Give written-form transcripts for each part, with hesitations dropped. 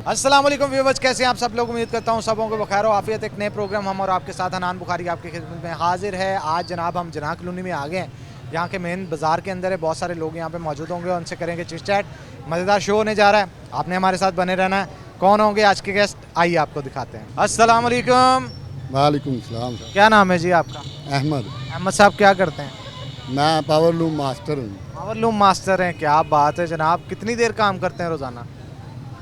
अस्सलाम वालेकुम व्यूअर्स, कैसे हैं आप सब लोग। उम्मीद करता हूं सबों को बखैर हो आफियत। एक नए प्रोग्राम हम और आपके साथ हनान बुखारी आपकी खिदमत में हाजिर है। आज जनाब हम जनाह कॉलोनी में आ गए हैं, यहाँ के मेन बाज़ार के अंदर है। बहुत सारे लोग यहाँ पे मौजूद होंगे, उनसे करेंगे चिट चैट। मज़ेदार शो होने जा रहा है, आपने हमारे साथ बने रहना है। कौन होंगे आज के गेस्ट, आइए आपको दिखाते हैं। अस्सलाम वालेकुम। वालेकुम सलाम साहब। क्या नाम है जी आपका? अहमद। अहमद साहब क्या करते हैं? मैं पावर लूम मास्टर हूँ। पावर लूम मास्टर हैं, क्या बात है जनाब। कितनी देर काम करते हैं रोज़ाना?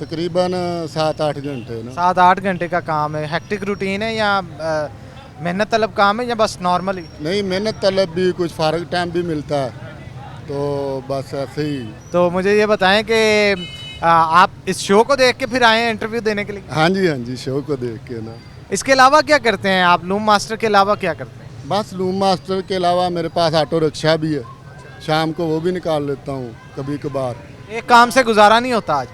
तकरीबन 7-8 घंटे ना। 7-8 घंटे का काम है। हेक्टिक रूटीन है या मेहनत तलब काम है या बस नॉर्मली? नहीं, मेहनत तलब भी, कुछ फारग टाइम भी मिलता है, तो बस ऐसे ही। तो मुझे ये बताएं कि आप इस शो को देख के फिर आए हैं इंटरव्यू देने के लिए? हाँ जी, शो को देख के ना। इसके अलावा क्या करते हैं आप? लूम मास्टर के अलावा क्या करते हैं? बस लूम मास्टर के अलावा मेरे पास ऑटो रिक्शा भी है, शाम को वो भी निकाल लेता हूँ कभी कभार। एक काम से गुजारा नहीं होता आज?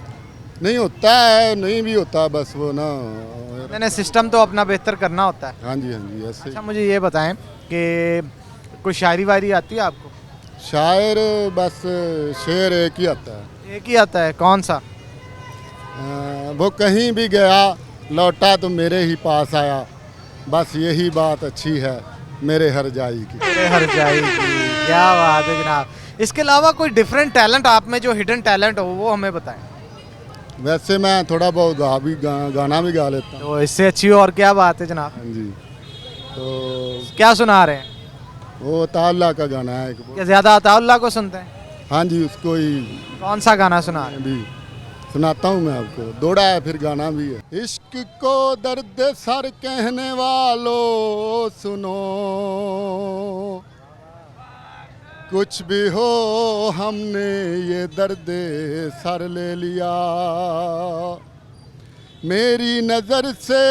नहीं होता है, नहीं भी होता, बस वो ना। मैंने सिस्टम तो अपना बेहतर करना होता है। हाँ जी ऐसे। अच्छा, मुझे ये बताएं कि कोई शायरी वायरी आती है आपको? शायर बस शेर एक ही आता है। एक ही आता है, कौन सा? वो कहीं भी गया लौटा तो मेरे ही पास आया, बस यही बात अच्छी है मेरे हर जाई की। हर जाएगी, क्या बात है जनाब। इसके अलावा कोई डिफरेंट टैलेंट आप में, जो हिडन टैलेंट हो, वो हमें बताएं। वैसे मैं थोड़ा बहुत गाना भी गा लेता हूँ। तो इससे अच्छी और क्या बात है जनाब। हाँ जी, तो क्या सुना रहे हैं? वो अताउल्लाह का गाना है एक। क्या ज़्यादा अताउल्लाह को सुनते हैं? हाँ जी, उसको ही कौन सा गाना सुना रहे हैं? भी सुनाता हूँ मैं आपको। दौड़ा है फिर गाना भी है। इश्क को दर्द सर कहने वालों सुनो, कुछ भी हो हमने ये दर्द सर ले लिया। मेरी नज़र से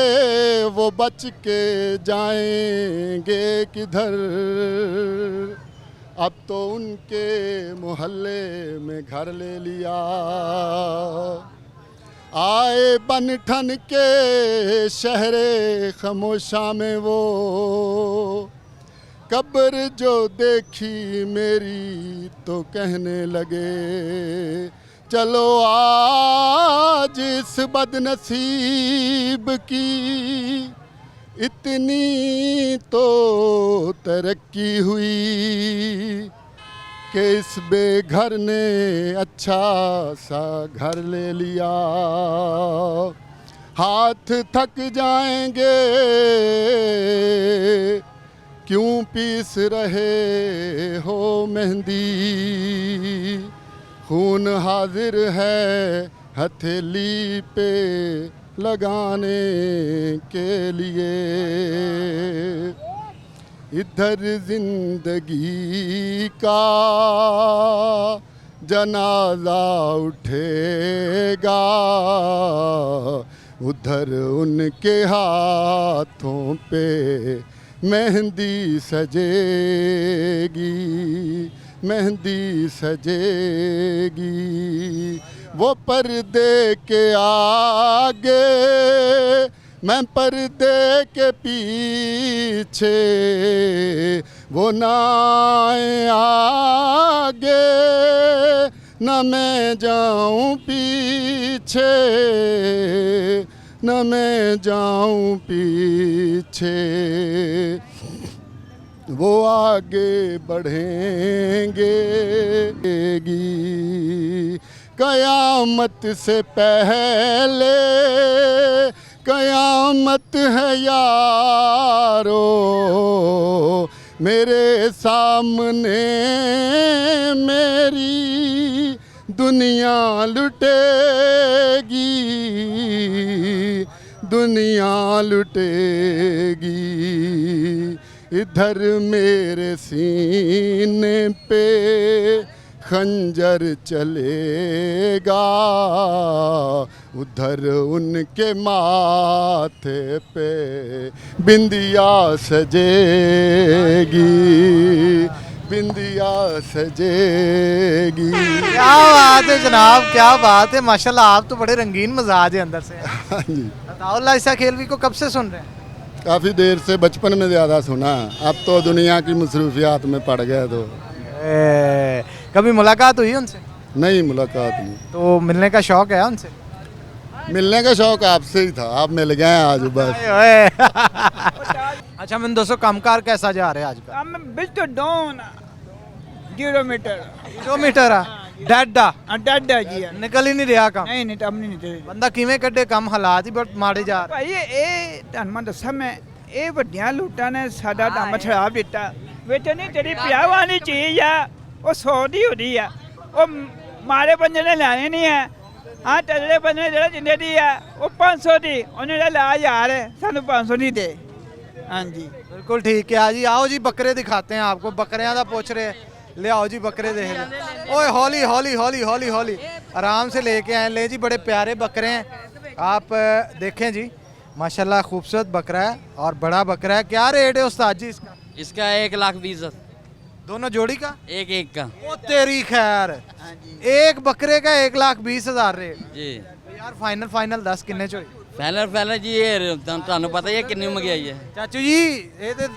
वो बच के जाएंगे किधर, अब तो उनके मोहल्ले में घर ले लिया। आए बन ठन के शहरे खामोशा में वो, कब्र जो देखी मेरी तो कहने लगे, चलो आज इस बदनसीब की इतनी तो तरक्की हुई कि इस बेघर ने अच्छा सा घर ले लिया। हाथ थक जाएंगे क्यों पीस रहे हो मेहंदी, खून हाजिर है हथेली पे लगाने के लिए। इधर जिंदगी का जनाजा उठेगा, उधर उनके हाथों पे मेहंदी सजेगी, मेहंदी सजेगी। वो पर्दे के आगे मैं पर्दे के पीछे, वो ना आगे न मैं जाऊं पीछे, न मैं जाऊं पीछे। वो आगे बढ़ेंगे कयामत से पहले, कयामत है यारो मेरे सामने, मेरी दुनिया लुटेगी, दुनिया लुटेगी। इधर मेरे सीने पे खंजर चलेगा, उधर उनके माथे पे बिंदिया सजेगी, बिंदिया सजेगी। क्या बात है जनाब, क्या बात है, माशाल्लाह। आप तो बड़े रंगीन मिजाज है अंदर से। हाँ जी। अताउल्लाह इसा खेलवी को कब से सुन रहे हैं? काफ़ी देर से, बचपन में ज़्यादा सुना, अब तो दुनिया की मसरूफियात में पड़ गए। तो कभी मुलाकात हुई उनसे? नहीं, मुलाकात नहीं। तो मिलने का शौक है उनसे? मिलने का शौक आपसे ही था, आप मिल गए आज बस। अच्छा मैंने दोस्तों कामकार कैसा जा रहा है आज का? हम बिल्कुल डाउन 0 मीटर किलोमीटर ਆ ਡੈਡ ਆ ਡੱਡਾ ਜੀ ਨਿਕਲ ਹੀ ਨਹੀਂ ਰਿਹਾ ਕੰਮ ਨਹੀਂ ਨਹੀਂ ਟਮ ਨਹੀਂ ਤੇ ਬੰਦਾ ਕਿਵੇਂ ਕੱਢੇ ਕੰਮ ਹਾਲਾਤ ਹੀ ਬਹੁਤ ਮਾੜੇ ਜਾ ਰਹੇ ਭਾਈ ਇਹ ਤੁਹਾਨੂੰ ਮੈਂ ਦੱਸਾਂ ਮੈਂ ਇਹ ਵੱਡੀਆਂ ਲੂਟਾਂ ਨੇ ਸਾਡਾ ਦਮ ਖਰਾਬ ਦਿੱਤਾ ਵਿੱਚ ਨਹੀਂ ਤੇਰੀ ਪਿਆਵਾਂ ਦੀ ਚੀਜ਼ ਆ ਉਹ 100 ਦੀ ਹੁੰਦੀ ਆ ਉਹ ਮਾਰੇ ਬੰਦੇ ਨੇ ਲੈਣੇ ਨਹੀਂ ਆ ਹਾਂ ਤੇਰੇ ਬੰਦੇ ਜਿਹੜਾ ਜਿੰਨੇ ਦੀ ਆ ਉਹ 500 ਦੀ ਉਹਨੇ ਦਾ ਲਾ ਯਾਰ ਸਾਨੂੰ 500 ਨਹੀਂ ਦੇ ਹਾਂਜੀ बिल्कुल ठीक है जी आओ जी बकरे दिखाते हैं आपको बकरियां दा पूछ रहे हैं ले आओ जी बकरे देख ले ओए हौली हौली हौली हौली हौली आराम से लेके आए ले जी बड़े प्यारे बकरे हैं आप देखें जी माशाल्लाह खूबसूरत बकरा है और बड़ा बकरा है क्या रेट है उस्ताद जी इसका? इसका 1,20,000 दोनों जोड़ी का एक का ओ तेरी खैर एक बकरे का 1,20,000 रेट जी यार फाइनल 10 किन्ने चोई ਫਾਈਨਲ ਜੀ ਇਹ ਤੁਹਾਨੂੰ ਪਤਾ ਹੀ ਹੈ ਕਿੰਨੀ ਮਹਿੰਗਾਈ ਹੈ ਚਾਚੂ ਜੀ ਇਹ ਤੇ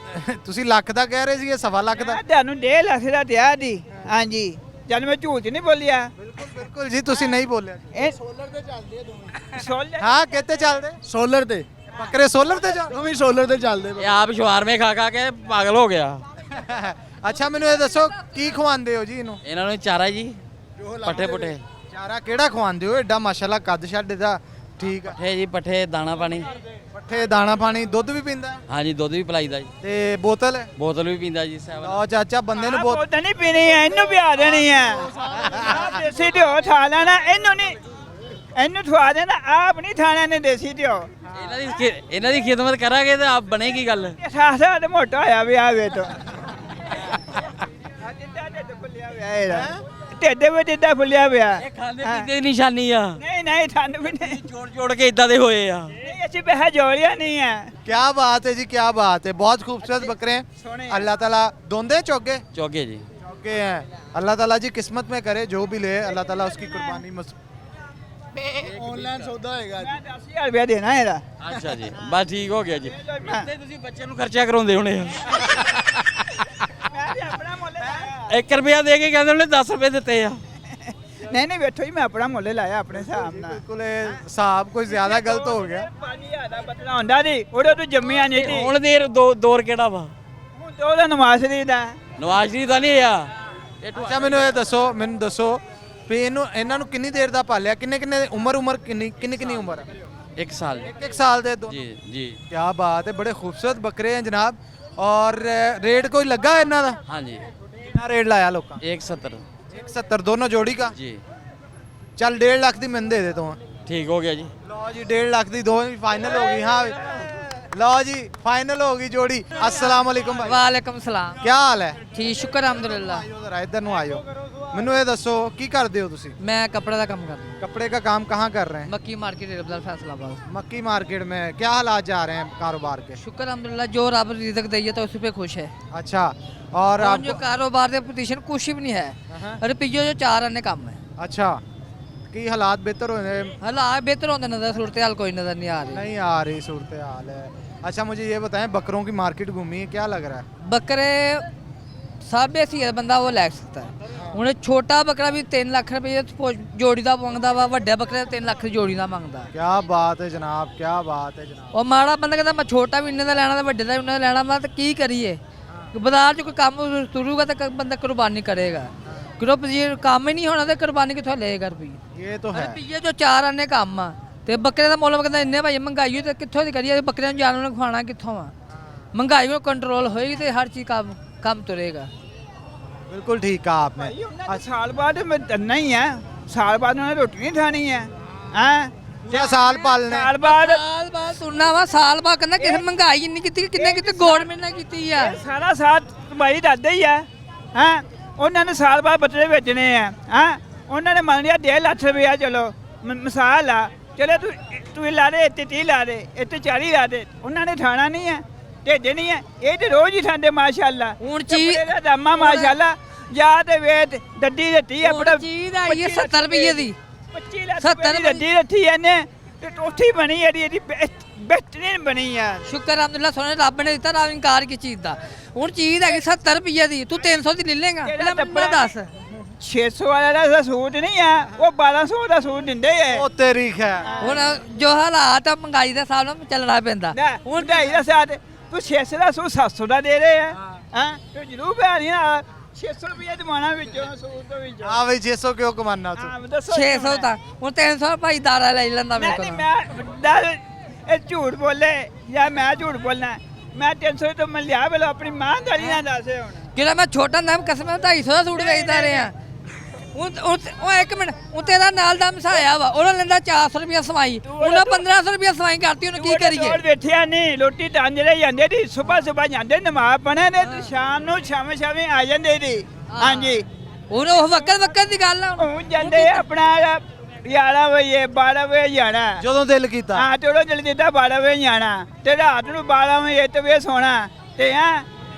ਤੁਸੀਂ ਲੱਖ ਦਾ ਕਹਿ ਰਹੇ ਸੀ ਇਹ ਸਵਾ ਲੱਖ ਦਾ ਮੈਂ ਤੁਹਾਨੂੰ 1.5 ਲੱਖ ਦਾ ਦਿਆ ਦੀ ਹਾਂਜੀ ਜਦ ਮੈਂ ਝੂਠ ਨਹੀਂ ਬੋਲਿਆ ਬਿਲਕੁਲ ਜੀ ਤੁਸੀਂ ਨਹੀਂ ਬੋਲਿਆ ਇਹ ਸੋਲਰ ਤੇ ਚੱਲਦੇ ਦੋਵੇਂ ਸੋਲਰ ਹਾਂ ਕਿੱਥੇ ਚੱਲਦੇ ਸੋਲਰ ਤੇ ਬੱਕਰੇ ਸੋਲਰ ਤੇ ਚੱਲ ਉਹ ਵੀ ਸੋਲਰ ਤੇ ਚੱਲਦੇ ਇਹ ਆਪ ਸ਼ਵਾਰਮੇ ਖਾ ਖਾ ਕੇ ਪਾਗਲ ਹੋ ਗਿਆ ਅੱਛਾ ਮੈਨੂੰ ਇਹ ਦੱਸੋ ਕੀ ਖਵਾਉਂਦੇ ਹੋ ਜੀ ਇਹਨੂੰ ਇਹਨਾਂ ਨੂੰ ਚਾਰਾ ਜੀ ਪੱਠੇ ਪੁੱਠੇ ਚਾਰਾ ਕਿਹੜਾ ਖਵਾਉਂਦੇ ਹੋ ਐਡਾ ਮਾਸ਼ਾਅੱਲਾ ਕੱਦ ਛੱਡ ਦਾ ਠੀਕ ਆ ਪੱਠੇ ਜੀ ਪੱਠੇ ਦਾਣਾ ਪਾਣੀ ਪੱਠੇ ਦਾਣਾ ਪਾਣੀ ਦੁੱਧ ਵੀ ਪੀਂਦਾ ਹਾਂਜੀ ਦੁੱਧ ਵੀ ਪਿਲਾਈਦਾ ਜੀ ਤੇ ਬੋਤਲ ਬੋਤਲ ਵੀ ਪੀਂਦਾ ਜੀ 7 ਲਓ ਚਾਚਾ ਬੰਦੇ ਨੂੰ ਬੋਤਲ ਬੋਤਲ ਨਹੀਂ ਪੀਣੀ ਹੈ ਇਹਨੂੰ ਪਿਆ ਦੇਣੀ ਹੈ ਦੇਸੀ ਘਿਓ ਖਾ ਲੈਣਾ ਇਹਨੂੰ ਨਹੀਂ ਇਹਨੂੰ ਖਵਾ ਦੇਣਾ ਆਪ ਨਹੀਂ ਖਾਣਾ ਨੇ ਦੇਸੀ ਘਿਓ ਇਹਨਾਂ ਦੀ ਖਿਦਮਤ ਕਰਾਂਗੇ ਤਾਂ ਆਪ ਬਣੇਗੀ ਗੱਲ ਇਹ ਸਾਸਾ ਤੇ ਮੋਟਾ ਹੋਇਆ ਵੀ ਆਵੇ ਤੋਂ ਢੇਡੇ ਵਿੱਚ ਏਦਾਂ ਫੁੱਲਿਆ ਪਿਆ ਇਹ ਖਾਂਦੇ ਪੀਂਦੇ ਦੀ ਨਿਸ਼ਾਨੀ ਆ ਨਹੀਂ ਨਹੀਂ ਠੰਡ ਵੀ ਨਹੀਂ ਜੋੜ ਜੋੜ ਕੇ ਇਦਾਂ ਦੇ ਹੋਏ ਆ ਨਹੀਂ ਅਸੀਂ ਪੈਸਾ ਜੋੜਿਆ ਨਹੀਂ ਹੈ क्या बात है जी क्या बात है बहुत खूबसूरत बकरे हैं सोने अल्लाह ताला दोंदे चौके ਚੌਕੇ ਜੀ चौके हैं अल्लाह ताला जी किस्मत में करे जो भी ले अल्लाह ताला उसकी कुर्बानी ਆਨਲਾਈਨ ਸੌਦਾ ਹੋਏਗਾ ਮੈਂ 10000 ਰੁਪਇਆ ਦੇਣਾ ਇਹਦਾ ਅੱਛਾ ਜੀ ਬਸ ਠੀਕ ਹੋ ਗਿਆ ਜੀ ਤੇ ਤੁਸੀਂ ਬੱਚੇ ਨੂੰ ਖਰਚਾ ਕਰਾਉਂਦੇ ਹੋਣੇ ਆ ਮੈਂ ਵੀ ਆਪਣਾ ਮੁੱਲ ਲਾਇਆ 1 ਰੁਪਿਆ ਦੇ ਕੇ ਕਹਿੰਦੇ ਉਹਨੇ 10 ਰੁਪਏ ਦਿੱਤੇ ਆ ਨਹੀਂ ਨਹੀਂ ਬੈਠੋ ਹੀ ਮੈਂ ਆਪਣਾ ਮੁੱਲ ਲਾਇਆ ਆਪਣੇ ਹਿਸਾਬ ਨਾਲ बिल्कुल साहब कोई ज्यादा गलत हो गया 5000 ਦਾ ਬਦਲਾ ਹੁੰਦਾ ਸੀ ਉਹਦੇ ਤੂੰ ਜੰਮਿਆ ਨਹੀਂ ਸੀ ਹੁਣ ਦੇ ਦੌਰ ਕਿਹੜਾ ਵਾ ਹੁਣ ਤੇ ਉਹਦਾ ਨਮਾਜ਼ ਦੀ ਦਾ ਨਵਾਜ਼ ਸ਼ਰੀਫ ਦਾ ਨਹੀਂ ਆ ਇਹ ਅੱਛਾ ਮੈਨੂੰ ਦੱਸੋ ਵੀ ਇਹਨਾਂ ਨੂੰ ਕਿੰਨੀ ਦੇਰ ਦਾ ਪਾਲਿਆ ਕਿੰਨੇ ਉਮਰ ਕਿੰਨੀ ਉਮਰ ਹੈ 1 ਸਾਲ एक साल दे दो ਜੀ ਜੀ क्या बात है बड़े खूबसूरत बकरे हैं जनाब और रेट कोई लगा है इन्हों का ਹਾਂਜੀ कितना रेट लाया लोग 170 170 दोनों जोड़ी का ਜੀ चल 1.5 लाख दी मैंने दे देता हूँ ਠੀਕ ਹੋ ਗਿਆ ਜੀ लो जी 1.5 लाख दी दो फाइनल हो गई हाँ लो जी फाइनल हो गई जोड़ी अस्सलाम वालेकुम भाई वालेकुम सलाम क्या हाल है ठीक शुक्र अल्हम्दुलिल्लाह ਆਇਓ ਜ਼ਰਾ ਇੱਧਰ ਨੂੰ ਆਇਓ ਮੈਨੂੰ ਇਹ ਦੱਸੋ ਕੀ ਕਰਦੇ ਹੋ ਤੁਸੀਂ मैं कपड़े का काम करता हूँ कपड़े का काम कहाँ कर रहे हैं मक्की मार्केट रेलबाजार फैसलाबाद मक्की मार्केट में क्या हालात जा रहे हैं कारोबार के शुक्र अल्हम्दुलिल्लाह जो रब रिज़्क दी है तो उसी पे खुश है अच्छा और और आप जो कारोबार के पोजीशन कुछ भी नहीं है रुपये जो 4 आने कम है अच्छा की हालात बेहतर हो रहे हालात बेहतर होते नजर सूरत हाल कोई नजर नहीं आ रही नहीं आ रही सूरत हाल है अच्छा मुझे ये बताएं बकरों की मार्केट घूमी है क्या लग रहा है बकरे सब ऐसी है बंदा वो ले सकता है ਹੁਣ ਛੋਟਾ ਬੱਕਰਾ ਵੀ 3 ਲੱਖ ਰੁਪਏ ਜੋੜੀ ਦਾ ਮੰਗਦਾ ਵਾ ਵੱਡਾ ਬੱਕਰਾ 3 ਲੱਖ ਦੀ ਜੋੜੀ ਦਾ ਮੰਗਦਾ क्या बात है जनाब क्या बात है जनाब ਉਹ ਮਾੜਾ ਬੰਦਾ ਕਹਿੰਦਾ ਮੈਂ ਛੋਟਾ ਵੀ ਇੰਨੇ ਦਾ ਲੈਣਾ ਤੇ ਵੱਡੇ ਦਾ ਵੀ ਇੰਨੇ ਦਾ ਲੈਣਾ ਮੈਂ ਤਾਂ ਕੀ ਕਰੀਏ ਬਾਜ਼ਾਰ 'ਚ ਕੋਈ ਕੰਮ ਤੁਰੂਗਾ ਤਾਂ ਬੰਦਾ ਕੁਰਬਾਨੀ ਕਰੇਗਾ ਗਰੁੱਪ ਜੇ ਕੰਮ ਹੀ ਨਹੀਂ ਹੋਣਾ ਤੇ ਕੁਰਬਾਨੀ ਕਿੱਥੋਂ ਲਏਗਾ ਰੁਪਈਏ ये तो है ਰੁਪਈਏ ਜੋ 4 ਆਨੇ ਕੰਮ ਆ ਤੇ ਬੱਕਰੇ ਦਾ ਮੁੱਲ ਕਹਿੰਦਾ ਇੰਨੇ ਭਾਈ ਮਹਿੰਗਾਈ ਹੋਈ ਤੇ ਕਿੱਥੋਂ ਦੀ ਕਰੀਏ ਬੱਕਰਿਆਂ ਨੂੰ ਜਾਨਵਰਾਂ ਨੂੰ ਖਵਾਉਣਾ ਕਿੱਥੋਂ ਆ ਮਹਿੰਗਾਈ ਨੂੰ ਕੰਟਰੋਲ ਹੋਏਗੀ ਤੇ ਹਰ ਚੀਜ਼ ਕੰਮ ਤੁਰੇਗਾ बिल्कुल ठीक कहा आपने ਭਾਈ ਉਹਨਾਂ ਦੇ ਸਾਲ ਬਾਅਦ ਮੈਂ ਦੰਨਾ ਹੀ ਹੈ ਸਾਲ ਬਾਅਦ ਉਹਨਾਂ ਨੇ ਰੋਟੀ ਨਹੀਂ ਖਾਣੀ ਹੈ ਹੈ क्या साल पालने ਸਾਲ ਬਾਅਦ ਸਾਲ ਬਾਅਦ ਸੁਣਨਾ ਵਾ ਸਾਲ ਬਾਅਦ ਕਹਿੰਦਾ ਕਿਸੇ ਮਹਿੰਗਾਈ ਇੰਨੀ ਕੀਤੀ ਕਿੰਨੇ ਕਿਤੇ ਗੌਰਮੈਂਟ ਨੇ ਕੀਤੀ ਆ ਸਾਰਾ ਸਾਥ ਭਾਈ ਦੱਸਦੇ ਹੀ ਹੈ ਹੈ ਉਹਨਾਂ ਨੇ ਸਾਲ ਬਾਅਦ ਬੱਚੇ ਵੇਚਣੇ ਆ ਹੈ ਉਹਨਾਂ ਨੇ ਮੰਨ ਲਿਆ 1.5 ਲੱਖ ਰੁਪਇਆ ਚਲੋ ਮਿਸਾਲ ਆ ਚਲੋ ਤੂੰ ਲਾ ਦੇ ਇੱਥੇ 30 ਲਾ ਦੇ ਇੱਥੇ 40 ਲਾ ਦੇ ਉਹਨਾਂ ਨੇ ਖਾਣਾ ਨਹੀਂ ਹੈ ਢੇਡੇ ਨਹੀਂ ਹੈ ਇਹ ਤੇ ਰੋਜ਼ ਹੀ ਖਾਂਦੇ ਮਾਸ਼ਾਅੱਲਾ ਹੁਣ ਚੀਜ਼ ਦਾ ਦਾਮਾ ਮਾਸ਼ਾਅੱਲਾ ਜਾਂ ਤੇ ਵੇਟ ਡੱਡੀ ਦਿੱਤੀ ਆਪਣਾ ਚੀਜ਼ ਆਈ ਹੈ 70 ਰੁਪਏ ਦੀ 25 ਲੱਖ 70 ਦੀ ਡੱਡੀ ਦਿੱਤੀ ਇਹਨੇ ਤੇ ਟੋਠੀ ਬਣੀ ਇਹਦੀ ਬਿਹਤਰੀਨ ਬਣੀ ਆ ਸ਼ੁਕਰ ਅਲਹਮਦੁਲਿਲਾ ਸੋਨੇ ਰੱਬ ਨੇ ਦਿੱਤਾ ਰੱਬ ਇਨਕਾਰ ਕੀ ਚੀਜ਼ ਦਾ ਹੁਣ ਚੀਜ਼ ਹੈਗੀ 70 ਰੁਪਏ ਦੀ ਤੂੰ 300 ਦੀ ਲੈ ਲੇਗਾ ਪਹਿਲਾਂ ਮੈਨੂੰ ਦੱਸ 600 ਵਾਲਾ ਦਾ ਸੂਟ ਨਹੀਂ ਆ, ਉਹ 1200 ਦਾ ਸੂਟ ਦਿੰਦੇ ਐ। ਉਹ ਤੇਰੀ ਖੈਰ ਹੁਣ ਜੋ ਹਾਲਾਤ ਆ ਮਹਿੰਗਾਈ ਦੇ ਹਿਸਾਬ ਨਾਲ ਚੱਲਣਾ ਪੈਂਦਾ। ਹੁਣ 2.5 ਦਾ ਸਾਥ ਤੂੰ 600 ਦਾ ਸੂਟ 700 ਦਾ ਦੇ ਰਹੇ ਆ। ਹਾਂ ਤੂੰ ਜ਼ਰੂਰ ਭੈਣੀ ਨਾ 600 ਰੁਪਏ ਦਵਾਣਾ ਵਿੱਚੋਂ ਸੂਟ ਤੋਂ ਵਿੱਚੋਂ। हाँ भाई 600 क्यों कमाना तू ਹਾਂ ਦੱਸੋ 600 ਤਾਂ ਹੁਣ 300 ਭਾਈ ਦਾਰਾ ਲੈ ਲੈਂਦਾ ਮੇਰੇ ਨਹੀਂ ਕੋਲ। ਮੈਂ ਡਰ ਇਹ ਝੂਠ ਬੋਲੇ ਜਾਂ ਮੈਂ ਝੂਠ ਬੋਲਣਾ। ਮੈਂ 300 ਤੋਂ ਮੈਂ ਲਿਆ ਵੇਲੋ ਆਪਣੀ ਮਾਂ ਗਾਲੀ ਨਾ ਦੱਸੇ ਹੁਣ। ਕਿਹੜਾ ਮੈਂ ਛੋਟਾ ਨਾਮ ਕਸਮ 250 ਦਾ ਸੂਟ ਵੇਚਦਾ ਰਿਹਾ। ਉਹ ਇੱਕ ਮਿੰਟ ਉਹ ਤੇਰਾ ਨਾਲ ਦਾ ਮਸਾਇਆ ਵਾ, ਉਹਨਾਂ ਲੈਂਦਾ 400 ਰੁਪਏ ਸਵਾਈ, ਉਹਨਾਂ 1500 ਰੁਪਏ ਸਵਾਈ ਕਰਤੀ, ਉਹਨੂੰ ਕੀ ਕਰੀਏ? ਤੋੜ ਬੈਠਿਆ ਨਹੀਂ ਰੋਟੀ ਟਾਂਜਲੇ ਜਾਂਦੇ ਦੀ ਸਵੇਰ ਜਾਂਦੇ ਨਮਾਜ਼ ਪੜ੍ਹਨ ਦੇ ਤੇ ਸ਼ਾਮ ਨੂੰ ਸ਼ਾਮੇ ਆ ਜਾਂਦੇ ਦੀ। ਹਾਂਜੀ ਹੁਣ ਉਹ ਵਕਤ ਦੀ ਗੱਲ ਆ। ਉਹ ਜਾਂਦੇ ਆਪਣਾ 11 ਵਜੇ 12 ਵਜੇ ਜਾਣਾ। ਜਦੋਂ ਦਿਲ ਕੀਤਾ ਹਾਂ ਚਲੋ ਜਲਦੀ ਤਾਂ 12 ਵਜੇ ਜਾਣਾ ਤੇ ਰਾਤ ਨੂੰ 12 ਵਜੇ 1 ਵਜੇ ਸੋਣਾ ਤੇ ਹਾਂ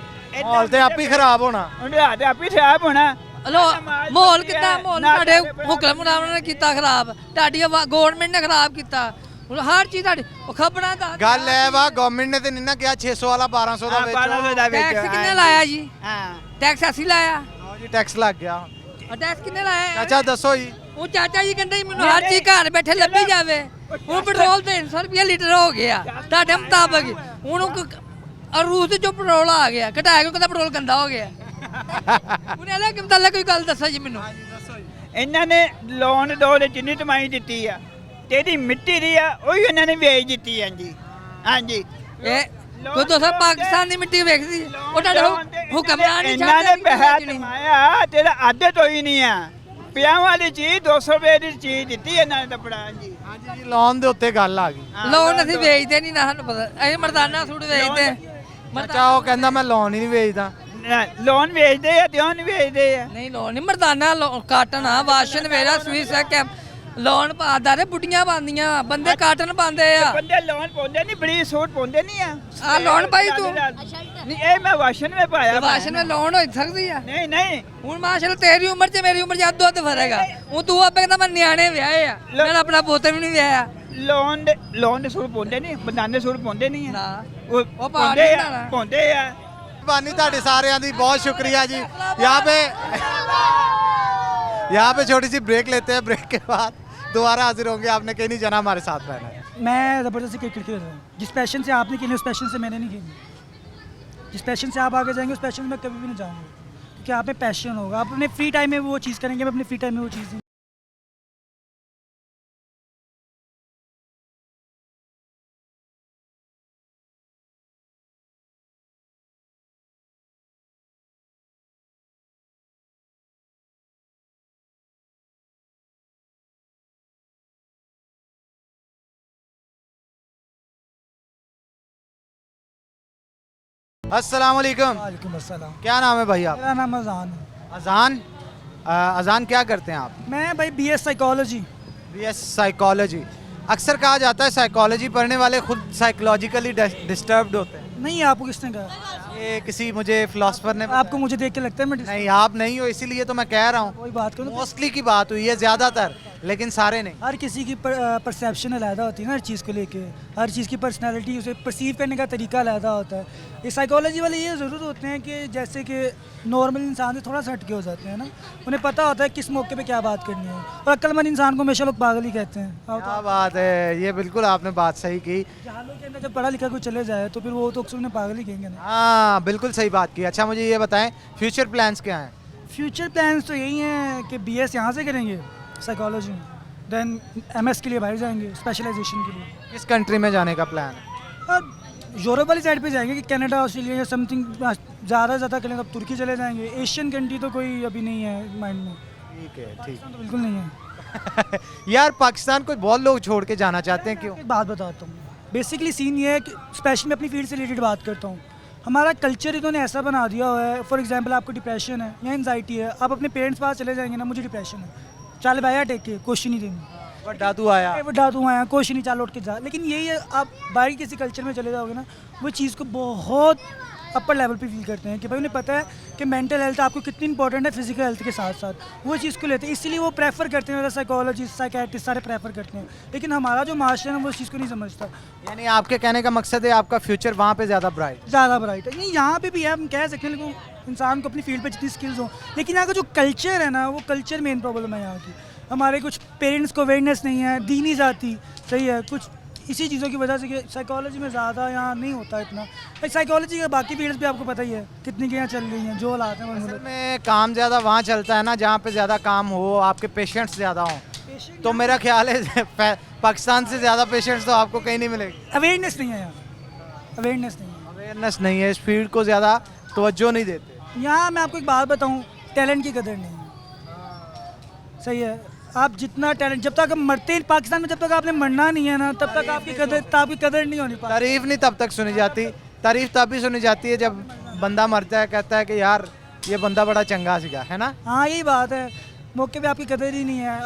ਮਾਹੌਲ ਤੇ ਆਪ ਹੀ ਖਰਾਬ ਹੋਣਾ। ਹੁਣ ਰਾਤ ਆਪੀ ਖਰਾਬ ਹੋਣਾ। ਹਲੋ ਮਾਹੌਲ ਕਿੱਦਾਂ? ਮਾਹੌਲ ਤੁਹਾਡੇ ਹੁਕਮਰਾਨਾਂ ਨੇ ਕੀਤਾ ਖਰਾਬ, ਤੁਹਾਡੀ ਗਵਰਨਮੈਂਟ ਨੇ ਖਰਾਬ ਕੀਤਾ। ਹੁਣ ਹਰ ਚੀਜ਼ ਤੁਹਾਡੀ ਉਹ ਖਬਰਾਂ ਦਾ ਗੱਲ ਹੈ ਵਾ ਗਵਰਨਮੈਂਟ ਨੇ ਤੇ ਨਹੀਂ ਨਾ ਕਿਹਾ 600 ਵਾਲਾ 1200 ਦਾ 12 ਵੇਚੋ। ਦਾ ਟੈਕਸ ਕਿੰਨੇ ਲਾਇਆ ਜੀ? ਹਾਂ ਟੈਕਸ ਅਸੀਂ ਲਾਇਆ। ਲਓ ਜੀ ਟੈਕਸ ਲੱਗ ਗਿਆ। ਉਹ ਟੈਕਸ ਕਿੰਨੇ ਲਾਇਆ? ਚਾਚਾ ਦੱਸੋ ਜੀ। ਉਹ ਚਾਚਾ ਜੀ ਕਹਿੰਦੇ ਸੀ ਮੈਨੂੰ ਹਰ ਚੀਜ਼ ਘਰ ਬੈਠੇ ਲੱਭੀ ਜਾਵੇ। ਹੁਣ ਪੈਟਰੋਲ 300 ਰੁਪਏ ਲੀਟਰ ਹੋ ਗਿਆ ਤੁਹਾਡੇ ਮੁਤਾਬਕ। ਹੁਣ ਰੂਸ ਚੋਂ ਪੈਟਰੋਲ ਆ ਗਿਆ, ਘਟਾਇਆ ਕਿਉਂ? ਕਹਿੰਦਾ ਪੈਟਰੋਲ ਗੰਦਾ ਹੋ ਗਿਆ। ਹੁਣ ਇਹਦਾ ਕਿ ਮਤਲਬ ਕੋਈ ਗੱਲ ਦੱਸੋ ਜੀ ਮੈਨੂੰ। ਇਹਨਾਂ ਨੇ ਲੋਨ ਦੋ ਦੇ ਜਿੰਨੀ ਕਮਾਈ ਦਿੱਤੀ ਆ ਤੇ ਇਹਦੀ ਮਿੱਟੀ ਦੀ ਆ ਉਹ ਵੀ ਇਹਨਾਂ ਨੇ ਵੇਚ ਦਿੱਤੀ ਆ ਜੀ। ਹਾਂਜੀ ਇਹ ਕੋਈ ਦੋਸਤ ਪਾਕਿਸਤਾਨ ਦੀ ਮਿੱਟੀ ਵੇਖਦੀ ਉਹ ਤੁਹਾਡੇ ਹੁਕਮਰਾਨ ਨਹੀਂ ਇਹਨਾਂ ਨੇ ਛੱਡਦੇ ਪੈਸਾ ਵੇਚਣੀ। ਕਮਾਇਆ ਤੇਰਾ ਆਦਤ ਹੋਈ ਨਹੀਂ ਆ। ਪਿਆਂ ਵਾਲੀ ਚੀਜ਼ 200 ਰੁਪਏ ਦੀ ਚੀਜ਼ ਦਿੱਤੀ ਇਹਨਾਂ ਨੇ ਟੱਪੜਾ ਜੀ। ਹਾਂਜੀ ਜੀ ਲੋਨ ਦੇ ਉੱਤੇ ਗੱਲ ਆ ਗਈ। ਲੋਨ ਅਸੀਂ ਵੇਚਦੇ ਨਹੀਂ ਨਾ, ਸਾਨੂੰ ਪਤਾ। ਅਸੀਂ ਮਰਦਾਨਾ ਸੂਟ ਵੇਚਦੇ। ਚਾਚਾ ਉਹ ਕਹਿੰਦਾ ਮੈਂ ਲੋਨ ਹੀ ਨਹੀਂ ਵੇਚਦਾ। ਲੋਨ ਵੇਚਦੇ ਆ ਤੇ ਨਹੀਂ ਵੇਚਦੇ ਆ। ਨਹੀਂ ਲੋਨ ਨਹੀਂ, ਮਰਦਾਨਾ ਕਾਟਨ ਆ, ਵਾਸ਼ਨ ਵੇਰਾ ਸਵੀਸ ਹੈ ਕਿ ਲੋਨ ਪਾਦਾ ਰੇ ਬੁੱਢੀਆਂ ਪਾਉਂਦੀਆਂ, ਬੰਦੇ ਕਾਟਨ ਪਾਉਂਦੇ ਆ। ਬੰਦੇ ਲੋਨ ਪਾਉਂਦੇ ਨਹੀਂ, ਬੜੀ ਸੂਟ ਪਾਉਂਦੇ ਨਹੀਂ ਆ। ਆ ਲੋਨ ਪਾਈ ਤੂੰ? ਨਹੀਂ ਇਹ ਮੈਂ ਵਾਸ਼ਨ ਵਿੱਚ ਪਾਇਆ। ਵਾਸ਼ਨ ਵਿੱਚ ਲੋਨ ਹੋ ਸਕਦੀ ਆ? ਨਹੀਂ ਨਹੀਂ ਹੁਣ ਮਾਸ਼ਾਅੱਲਾ ਤੇਰੀ ਉਮਰ 'ਚ ਮੇਰੀ ਉਮਰ 'ਚ ਅੱਧੋ ਅੱਧ ਫਰਕ ਆ। ਉਹ ਤੂੰ ਆਪੇ ਕਹਿੰਦਾ ਮੈਂ ਨਿਆਣੇ ਵਿਆਹੇ ਆ, ਮੈਂ ਆਪਣਾ ਪੋਤੇ ਵੀ ਨਹੀਂ ਵਿਆਹਿਆ। ਲੋਨ ਦੇ ਸੂਟ ਪਾਉਂਦੇ ਨਹੀਂ, ਬੰਦਾਨੇ ਸੂਟ ਪਾਉਂਦੇ ਨਹੀਂ ਆ। ਨਾ ਉਹ ਪਾ ਪਾਉਂਦੇ ਨਹੀਂ ਆ ਲੈਣਾ। ਪਾਉਂਦੇ ਆ। मेहरबानी ਤੁਹਾਡੇ ਸਾਰਿਆਂ ਦੀ बहुत शुक्रिया जी। यहाँ पे छोटी सी ब्रेक लेते हैं, ब्रेक के बाद दोबारा हाजिर होंगे। आपने कहीं नहीं जाना, हमारे साथ रहना है। मैं ज़बरदस्ती क्रिकेट खेल रहा हूँ। जिस पैशन से आपने खेली उस पैशन से मैंने नहीं खेली। जिस पैशन से आप आगे जाएंगे उस पैशन में मैं कभी भी नहीं जाऊँगा, क्योंकि आप में पैशन होगा। आप अपने फ्री टाइम में वो चीज़ करेंगे, मैं अपने फ्री टाइम में वो चीज़ अस्सलाम वालेकुम। वालेकुम अस्सलाम। क्या नाम है भाई आप? मेरा नाम अजान है। अजान। अजान क्या करते हैं आप? मैं भाई BS साइकोलॉजी। BS psychology. अक्सर कहा जाता है साइकोलॉजी पढ़ने वाले खुद साइकोलॉजिकली डिस्टर्ब्ड होते हैं। नहीं, आपको किसने कहा? ये किसी मुझे फिलोसफर ने आपको मुझे देख के लगता है मैं नहीं आप नहीं हो, इसीलिए तो मैं कह रहा हूँ। कोई बात करूँ। मोस्टली की बात हुई है, ज़्यादातर, लेकिन सारे नहीं। हर किसी की परसेप्शन अलहदा होती है ना, हर चीज़ को लेके। हर चीज़ की पर्सनालिटी, उसे परसीव करने का तरीका अलहदा होता है। ये साइकोलॉजी वाले ये ज़रूर होते हैं कि जैसे कि नॉर्मल इंसान से थोड़ा सा हटके हो जाते हैं ना, उन्हें पता होता है किस मौके पे क्या बात करनी है। और अक्लमंद इंसान को हमेशा लोग पागल ही कहते हैं। क्या बात है, ये बिल्कुल आपने बात सही की। जहानों के अंदर जब पढ़ा लिखा कोई चले जाए तो फिर वो तो अक्सर उन्हें पागल ही कहेंगे ना। हाँ बिल्कुल सही बात की। अच्छा मुझे ये बताएं फ्यूचर प्लान्स क्या हैं? फ्यूचर प्लान्स तो यही हैं कि BS यहाँ से करेंगे साइकोलॉजी में, देन MS के लिए बाहर जाएंगे स्पेशलाइजेशन के लिए। किस कंट्री में जाने का प्लान है? और यूरोप वाली साइड पे जाएंगे कि कनाडा ऑस्ट्रेलिया या समथिंग। ज़्यादा करेंगे अब तुर्की चले जाएंगे। एशियन कंट्री तो कोई अभी नहीं है माइंड में। ठीक है, ठीक। पाकिस्तान तो बिल्कुल नहीं है। यार पाकिस्तान को बहुत लोग छोड़ के जाना चाहते हैं, क्यों? एक बात बताता हूँ। बेसिकली सीन ये है कि स्पेशली मैं अपनी फील्ड से रिलेटेड बात करता हूँ। हमारा कल्चर इन्होंने ऐसा बना दिया हुआ है। फॉर एग्जांपल आपको डिप्रेशन है या एंजाइटी है, आप अपने पेरेंट्स पास चले जाएंगे ना, मुझे डिप्रेशन है, चल भाया टेक के क्वेश्चन नहीं देंगे। बड़ा तू आया। बड़ा तू आया क्वेश्चन नहीं, चल उठ के जा। लेकिन यही है, आप बाहर किसी कल्चर में चले जाओगे ना, वो चीज़ को बहुत अपर लेवल पे फील करते हैं कि भाई उन्हें पता है कि मेंटल हेल्थ आपको कितनी इंपॉर्टेंट है फिजिकल हेल्थ के साथ साथ, वो चीज़ को लेते हैं, इसीलिए वो प्रेफर करते हैं, साइकोलॉजिस्ट साइकेट्रिस्ट सारे प्रेफर करते हैं। लेकिन हमारा जो माशरा है ना वो इस चीज़ को नहीं समझता। यानी आपके कहने का मकसद है आपका फ्यूचर वहाँ पे ज़्यादा ब्राइट। ज़्यादा ब्राइट है नहीं, यहाँ पे भी है, हम कह सकते हैं, लेकिन इंसान को अपनी फील्ड पे जितनी स्किल्स हों, लेकिन यहाँ का जो कल्चर है ना वो कल्चर मेन प्रॉब्लम है यहाँ की। हमारे कुछ पेरेंट्स को अवेयरनेस नहीं है, दीनी जाती सही है, कुछ इसी चीज़ों की वजह से कि साइकोलॉजी में ज़्यादा यहाँ नहीं होता इतना। भाई साइकोलॉजी का बाकी फील्ड्स भी आपको पता ही है कितनी क्या चल रही हैं, जो हालात हैं वो असल में काम ज़्यादा वहाँ चलता है ना जहाँ पे ज़्यादा काम हो, आपके पेशेंट्स ज़्यादा हों। तो मेरा ख्याल है पाकिस्तान से ज़्यादा पेशेंट्स तो आपको कहीं नहीं मिलेगी। अवेयरनेस नहीं है यहाँ, अवेयरनेस नहीं है अवेयरनेस नहीं है, इस फील्ड को ज़्यादा तवज्जो नहीं देते। यहाँ। मैं आपको एक बात बताऊँ, टैलेंट की कदर नहीं है, सही है। आप जितना टैलेंट, जब तक आप मरते हैं पाकिस्तान में, जब तक आपने मरना नहीं है ना, तब तक आपकी कदर नहीं होनी पाती। तारीफ नहीं तब तक सुनी जाती, तारीफ तब भी सुनी जाती है जब बंदा मरता है, कहता है कि यार ये बंदा बड़ा चंगा सीगा, है ना। हाँ यही बात है, मौके पे आपकी कदर ही नहीं है।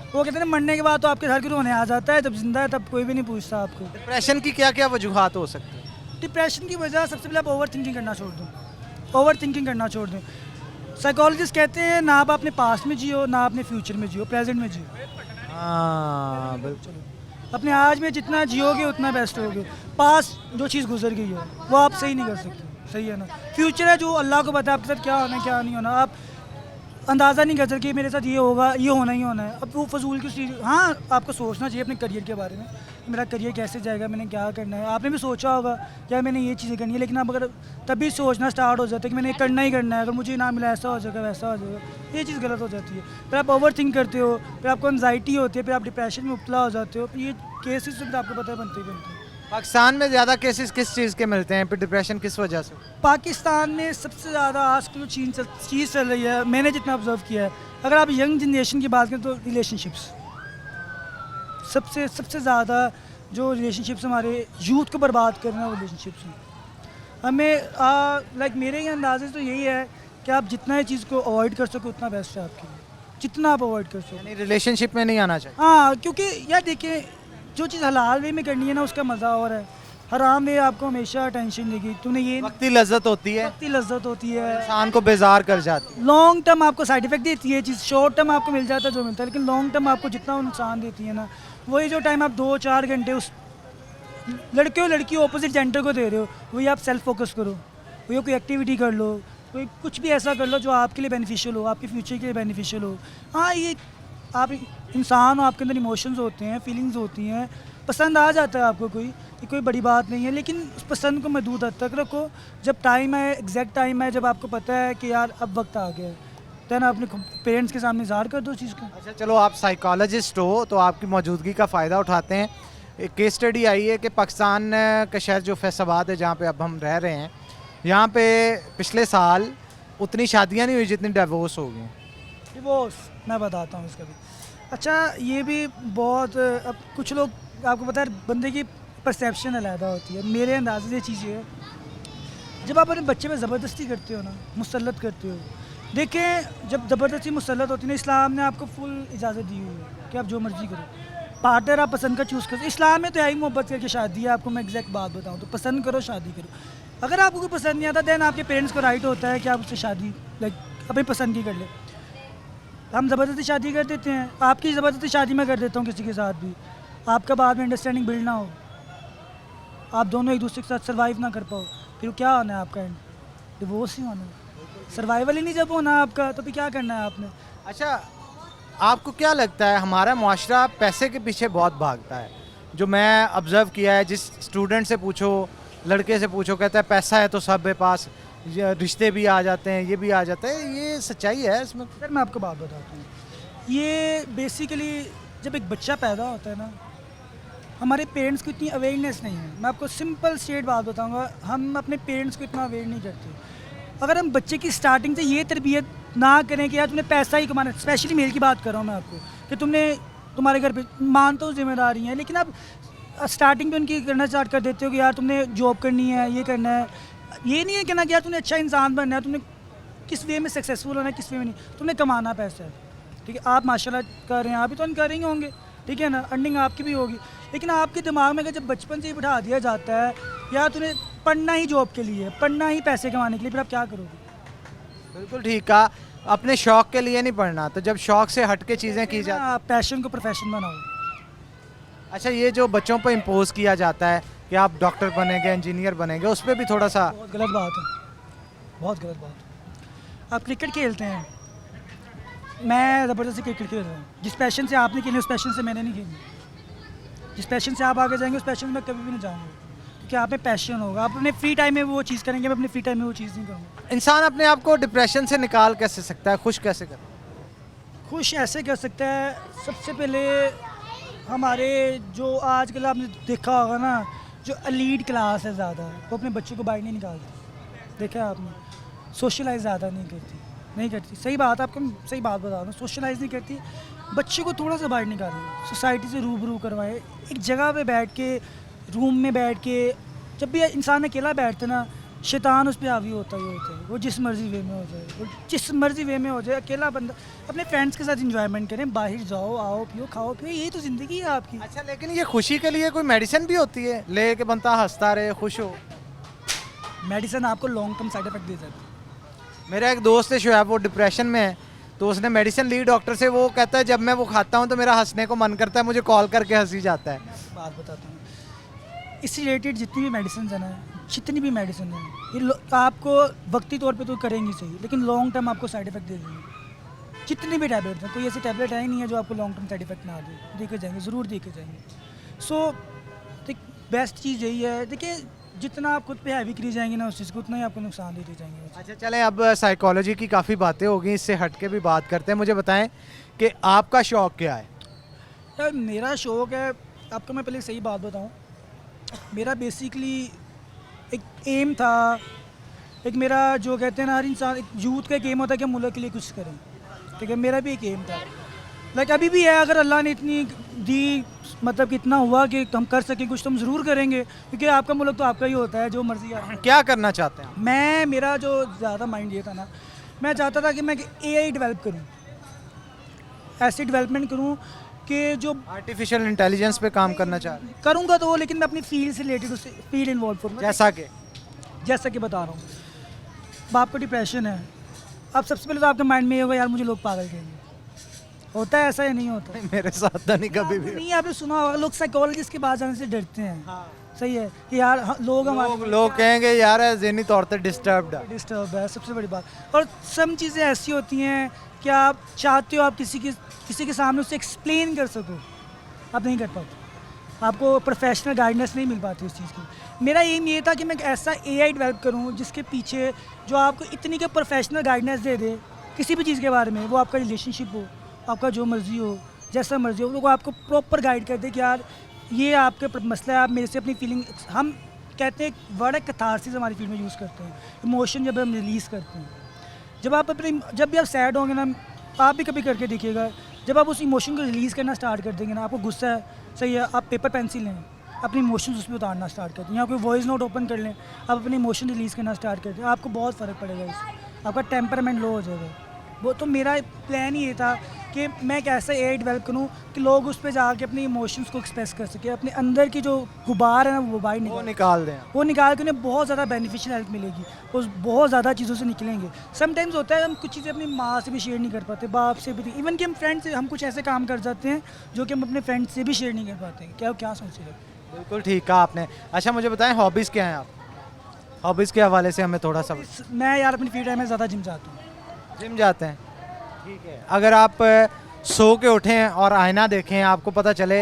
वो कहते हैं ना मरने के बाद तो आपके घर के रोने आ जाता है, जब जिंदा है तब कोई भी नहीं पूछता आपको। डिप्रेशन की क्या क्या वजूहात हो सकती है? डिप्रेशन की वजह सबसे पहले आप ओवर थिंकिंग करना छोड़ दो, ओवर थिंकिंग करना छोड़ दें। साइकोलॉजिस्ट कहते हैं ना आप अपने पास्ट में जियो, ना अपने फ्यूचर में जियो, प्रेजेंट में जियो। हाँ बिल्कुल। अपने आज में जितना जियोगे उतना बेस्ट होगे। पास जो चीज़ गुजर गई है वो आप सही नहीं कर सकते, सही है ना। फ्यूचर है जो अल्लाह को पता है आपके साथ क्या होना है क्या नहीं होना, आप अंदाज़ा नहीं कर सकते मेरे साथ ये होगा, ये होना ही होना है। अब वो फजूल की चीज़, हाँ आपको सोचना चाहिए अपने करियर के बारे में, मेरा करियर कैसे जाएगा, मैंने क्या करना है। आपने भी सोचा होगा क्या मैंने ये चीज़ें करनी है, लेकिन आप अगर तभी सोचना स्टार्ट हो जाता है कि मैंने ये करना ही करना है, अगर मुझे ना मिला ऐसा हो जाएगा वैसा हो जाएगा, ये चीज़ गलत हो जाती है। फिर आप ओवर थिंक करते हो, फिर आपको एनजाइटी होती है, फिर आप डिप्रेशन में मुब्तला हो जाते हो। ये केसेस तो आपको पता है बनते ही बनते हैं। पाकिस्तान में ज़्यादा केसेस किस चीज़ के मिलते हैं, फिर डिप्रेशन किस वजह से? पाकिस्तान में सबसे ज़्यादा आज की जो चीज़ चल रही है, मैंने जितना ऑब्जर्व किया है, अगर आप यंग जनरेशन की बात करें तो रिलेशनशिप्स सबसे ज़्यादा, जो रिलेशनशिप्स हमारे यूथ को बर्बाद कर रहे हैं वो रिलेशनशिप्स हैं। हमें लाइक मेरे ही अंदाजे तो यही है कि आप जितना ये चीज़ को अवॉइड कर सको उतना बेस्ट है आपके लिए, जितना आप अवॉइड कर सको। यानी रिलेशनशिप में नहीं आना चाहिए। हाँ, क्योंकि यार देखिए जो चीज़ हलाल वे में करनी है ना उसका मज़ा और है, हराम वे आपको हमेशा टेंशन देगी। तूने ये वक्ती लज्जत होती है, वक्ती लज्जत होती है, इंसान को बेजार कर जाती है। लॉन्ग टर्म आपको साइड इफेक्ट देती है चीज़, शॉर्ट टर्म आपको मिल जाता है जो मिलता है, लेकिन लॉन्ग टर्म आपको जितना नुकसान देती है ना, वही जो टाइम आप 2-4 घंटे उस लड़के और लड़की ऑपोजिट जेंडर को दे रहे हो, वही आप सेल्फ फोकस करो, वही कोई एक्टिविटी कर लो, कोई कुछ भी ऐसा कर लो जो आपके लिए बेनिफिशियल हो, आपके फ्यूचर के लिए बेनिफिशियल हो। हाँ ये आप इंसान हो, आपके अंदर इमोशंस होते हैं, फीलिंग्स होती हैं, पसंद आ जाता है आपको कोई, ये कोई बड़ी बात नहीं है, लेकिन उस पसंद को महदूद हद तक रखो। जब टाइम है, एग्जैक्ट टाइम है, जब आपको पता है कि यार अब वक्त आ गया है, तो ना अपने पेरेंट्स के सामने इज़हार कर दो चीज़ को। अच्छा चलो, आप साइकोलॉजिस्ट हो तो आपकी मौजूदगी का फ़ायदा उठाते हैं। एक केस स्टडी आई है कि पाकिस्तान का शहर जो फैसलाबाद है जहाँ पे अब हम रह रहे हैं, यहाँ पे पिछले साल उतनी शादियाँ नहीं हुई जितनी डिवोर्स हो गई। डिवोर्स मैं बताता हूँ इसका भी। अच्छा ये भी बहुत, अब कुछ लोग, आपको पता है बंदे की परसेप्शन अलहदा होती है। मेरे अंदाजे से ये चीज़ है, जब आप अपने बच्चे पे ज़बरदस्ती करते हो ना, मुसल्लत करते हो, देखें जब ज़बरदस्ती मुसल्लत होती है ना, इस्लाम ने आपको फुल इजाज़त दी हुई है कि आप जो मर्ज़ी करो, पार्टनर आप पसंद का चूज़ करो। इस्लाम में तो यही मोहब्बत करके शादी है, आपको मैं एग्जैक्ट बात बताऊँ तो पसंद करो शादी करो। अगर आपको कोई पसंद नहीं आता दैन आपके पेरेंट्स को राइट होता है कि आप उससे शादी लाइक अपनी पसंद की कर ले। हम ज़बरदस्ती शादी कर देते हैं, आपकी ज़बरदस्ती शादी मैं कर देता हूँ किसी के साथ भी, आपका बाद में अंडरस्टैंडिंग बिल्ड ना हो, आप दोनों एक दूसरे के साथ सर्वाइव ना कर पाओ, फिर क्या होना है आपका एंड? डिवोर्स ही होना है। सर्वाइवल ही नहीं जब होना आपका तो फिर क्या करना है आपने? अच्छा आपको क्या लगता है, हमारा मुआशरा पैसे के पीछे बहुत भागता है? जो मैं ऑब्ज़र्व किया है, जिस स्टूडेंट से पूछो, लड़के से पूछो, कहता है पैसा है तो सब है पास, रिश्ते भी आ जाते हैं, ये भी आ जाता है। ये सच्चाई है इसमें? सर मैं आपको बात बताता हूँ, ये बेसिकली जब एक बच्चा पैदा होता है ना, हमारे पेरेंट्स को इतनी अवेयरनेस नहीं है। मैं आपको सिंपल स्ट्रेट बात बताऊँगा, हम अपने पेरेंट्स को इतना अवेयर नहीं करते। अगर हम बच्चे की स्टार्टिंग से ये तरबियत ना करें कि यार तुमने पैसा ही कमाना, स्पेशली मेल की बात कर रहा हूँ मैं आपको, कि तुमने तुम्हारे घर पे मानता हूँ जिम्मेदारी है, लेकिन आप स्टार्टिंग पे उनकी करना स्टार्ट कर देते हो कि यार तुमने जॉब करनी है, ये करना है। ये नहीं है कहना कि यार तुमने अच्छा इंसान बनना है, तुमने किस वे में सक्सेसफुल होना है, किस वे में नहीं, तुमने कमाना पैसा है। ठीक है, आप माशाल्लाह कर रहे हैं, आप भी तो कर रहे होंगे, ठीक है ना, अर्निंग आपकी भी होगी। लेकिन आपके दिमाग में अगर जब बचपन से ही बिठा दिया जाता है या तुम्हें पढ़ना ही जॉब के लिए, पढ़ना ही पैसे कमाने के लिए, फिर आप क्या करोगे? बिल्कुल ठीक कहा, अपने शौक के लिए नहीं पढ़ना, तो जब शौक से हट के चीज़ें की जाती। आप पैशन को प्रोफेशन बनाओ। अच्छा, ये जो बच्चों पर इम्पोज किया जाता है कि आप डॉक्टर बनेंगे, इंजीनियर बनेंगे, उस पर भी थोड़ा सा। बहुत गलत बात है, बहुत गलत बात है। आप क्रिकेट खेलते हैं, मैं ज़बरदस्ती क्रिकेट खेल रहा हूँ। जिस पैशन से आपने खेली उस पैशन से मैंने नहीं खेली। जिस पैशन से आप आगे जाएंगे उस पैशन में मैं कभी भी नहीं जाऊँगा, क्योंकि आप में पैशन होगा। आप अपने फ्री टाइम में वो चीज़ करेंगे, मैं अपने फ्री टाइम में वो चीज़ नहीं करूँगा। इंसान अपने आप को डिप्रेशन से निकाल कैसे सकता है, खुश कैसे कर? खुश ऐसे कर सकता है, सबसे पहले हमारे जो आजकल आपने देखा होगा ना, जो एलीट क्लास है ज़्यादा, वो अपने बच्चों को बाहर नहीं निकालती। देखा है आपने, सोशलाइज ज़्यादा नहीं करती। सही बात, आपको सही बात बता रहा हूँ, सोशलाइज नहीं करती। बच्चे को थोड़ा सा बाहर निकालें, सोसाइटी से रूबरू करवाएं, एक जगह पे बैठ के, रूम में बैठ के। जब भी इंसान अकेला बैठता है ना, शैतान उस पर हावी होता ही होता है। वो जिस मर्जी वे में हो जाए, वो जिस मर्जी वे में हो जाए, अकेला बंदा अपने फ्रेंड्स के साथ इंजॉयमेंट करें, बाहर जाओ, आओ पियो, खाओ पियो, यही तो ज़िंदगी है आपकी। अच्छा, लेकिन ये खुशी के लिए कोई मेडिसिन भी होती है ले के बनता हंसता रहे, खुश हो? मेडिसिन आपको लॉन्ग टर्म साइड इफेक्ट दे सकती है। मेरा एक दोस्त है शोएब, वो डिप्रेशन में है, तो उसने मेडिसिन ली डॉक्टर से। वो कहता है जब मैं वो खाता हूँ तो मेरा हंसने को मन करता है, मुझे कॉल करके हंसी जाता है। बात बताता हूँ, इससे रिलेटेड जितनी भी मेडिसिन है ना, जितनी भी मेडिसिन है, ये आपको वक्ती तौर पे तो करेंगी सही, लेकिन लॉन्ग टर्म आपको साइड इफेक्ट दे देंगे। जितनी भी टैबलेट्स हैं, कोई ऐसी टैबलेट है ही नहीं है जो आपको लॉन्ग टर्म साइड इफेक्ट ना दे, देखे जाएंगे, ज़रूर देखे जाएंगे। सो बेस्ट चीज़ यही है, देखिए जितना आप खुद पे हैवी करी जाएंगे ना उस चीज़ को, उतना ही आपको नुकसान देते जाएंगे। अच्छा चलें, अब साइकोलॉजी की काफ़ी बातें हो गई, इससे हट के भी बात करते हैं। मुझे बताएं कि आपका शौक़ क्या है? यार मेरा शौक़ है, आपको मैं पहले सही बात बताऊँ, मेरा बेसिकली एक एम था, एक मेरा जो कहते हैं ना, हर इंसान, एक यूथ का एक एम होता है कि मुल्क के लिए कुछ करें। ठीक है, मेरा भी एक एम था, लाइक अभी भी है। अगर अल्लाह ने इतनी दी, मतलब कि इतना हुआ कि हम कर सकें कुछ, तो हम ज़रूर करेंगे, क्योंकि आपका मुल्क तो आपका ही होता है, जो मर्जी आप। क्या करना चाहते हैं? मैं, मेरा जो ज़्यादा माइंड ये था ना, मैं चाहता था कि मैं AI डेवलप करूँ, ऐसी डेवलपमेंट करूँ कि जो आर्टिफिशियल इंटेलिजेंस पे काम करना चाह रहे हैं? करूँगा तो वो, लेकिन मैं अपनी फील्ड से रिलेटेड उससे फील्ड इन्वॉल्व करूँगा। जैसा कि बता रहा हूँ, बाप को डिप्रेशन है, अब सबसे पहले तो आपके माइंड में ये होगा यार मुझे लोग पागल कहेंगे। होता है ऐसा या नहीं होता? मेरे साथ तो नहीं कभी भी। नहीं, आपने सुना होगा लोग साइकोलॉजिस्ट के पास जाने से डरते हैं। सही है कि यार लोग हमारे लोग कहेंगे यार ज़हनी तौर पे डिस्टर्ब है, सबसे बड़ी बात। और सब चीज़ें ऐसी होती हैं कि आप चाहते हो आप किसी के सामने उससे एक्सप्लेन कर सको, आप नहीं कर पाते, आपको प्रोफेशनल गाइडेंस नहीं मिल पाती उस चीज़ की। मेरा एम ये था कि मैं एक ऐसा AI डेवलप करूँ जिसके पीछे जो आपको इतनी के प्रोफेशनल गाइडेंस दे दे किसी भी चीज़ के बारे में, वो आपका रिलेशनशिप हो, आपका जो मर्ज़ी हो, जैसा मर्ज़ी हो, वो आपको प्रॉपर गाइड कर दे कि यार ये आपके मसला है, आप मेरे से अपनी फीलिंग, हम कहते हैं एक वर्ड है कैथारसिस, हमारी फील्ड में यूज़ करते हैं, इमोशन जब हम रिलीज़ करते हैं। जब भी आप सैड होंगे ना, आप भी कभी करके देखिएगा, जब आप उस इमोशन को रिलीज़ करना स्टार्ट कर देंगे ना, आपको गुस्सा है, सही है, आप पेपर पेंसिल लें, अपने इमोशंस उसमें उतारना स्टार्ट कर दें, या कोई वॉइस नोट ओपन कर लें, आप अपने इमोशन रिलीज़ करना स्टार्ट कर दें, आपको बहुत फ़र्क पड़ेगा इससे, आपका टेम्परामेंट लो हो जाएगा। वो तो मेरा प्लान ही ये था कि मैं एक ऐसा AI डेवलप करूँ कि लोग उस पर जाके अपने इमोशंस को एक्सप्रेस कर सके, अपने अंदर की जो गुबार है ना वो बाहर निकाल दें, वो निकाल के उन्हें बहुत ज़्यादा बेनिफिशियल हेल्प मिलेगी, वो बहुत ज़्यादा चीज़ों से निकलेंगे। समटाइम्स होता है हम कुछ चीज़ें अपनी माँ से भी शेयर नहीं कर पाते, बाप से भी, इवन कि हम फ्रेंड से हम कुछ ऐसे काम कर जाते हैं जो कि हम अपने फ्रेंड से भी शेयर नहीं कर पाते। क्या सोच रहे? बिल्कुल ठीक कहा आपने। अच्छा मुझे बताएं, हॉबीज़ क्या हैं आप? हॉबीज़ के हवाले से हमें थोड़ा सा। मैं यार अपनी फ्री टाइम में ज़्यादा जिम जाता हूँ। जिम जाते हैं, ठीक है। अगर आप सो के उठें और आईना देखें, आपको पता चले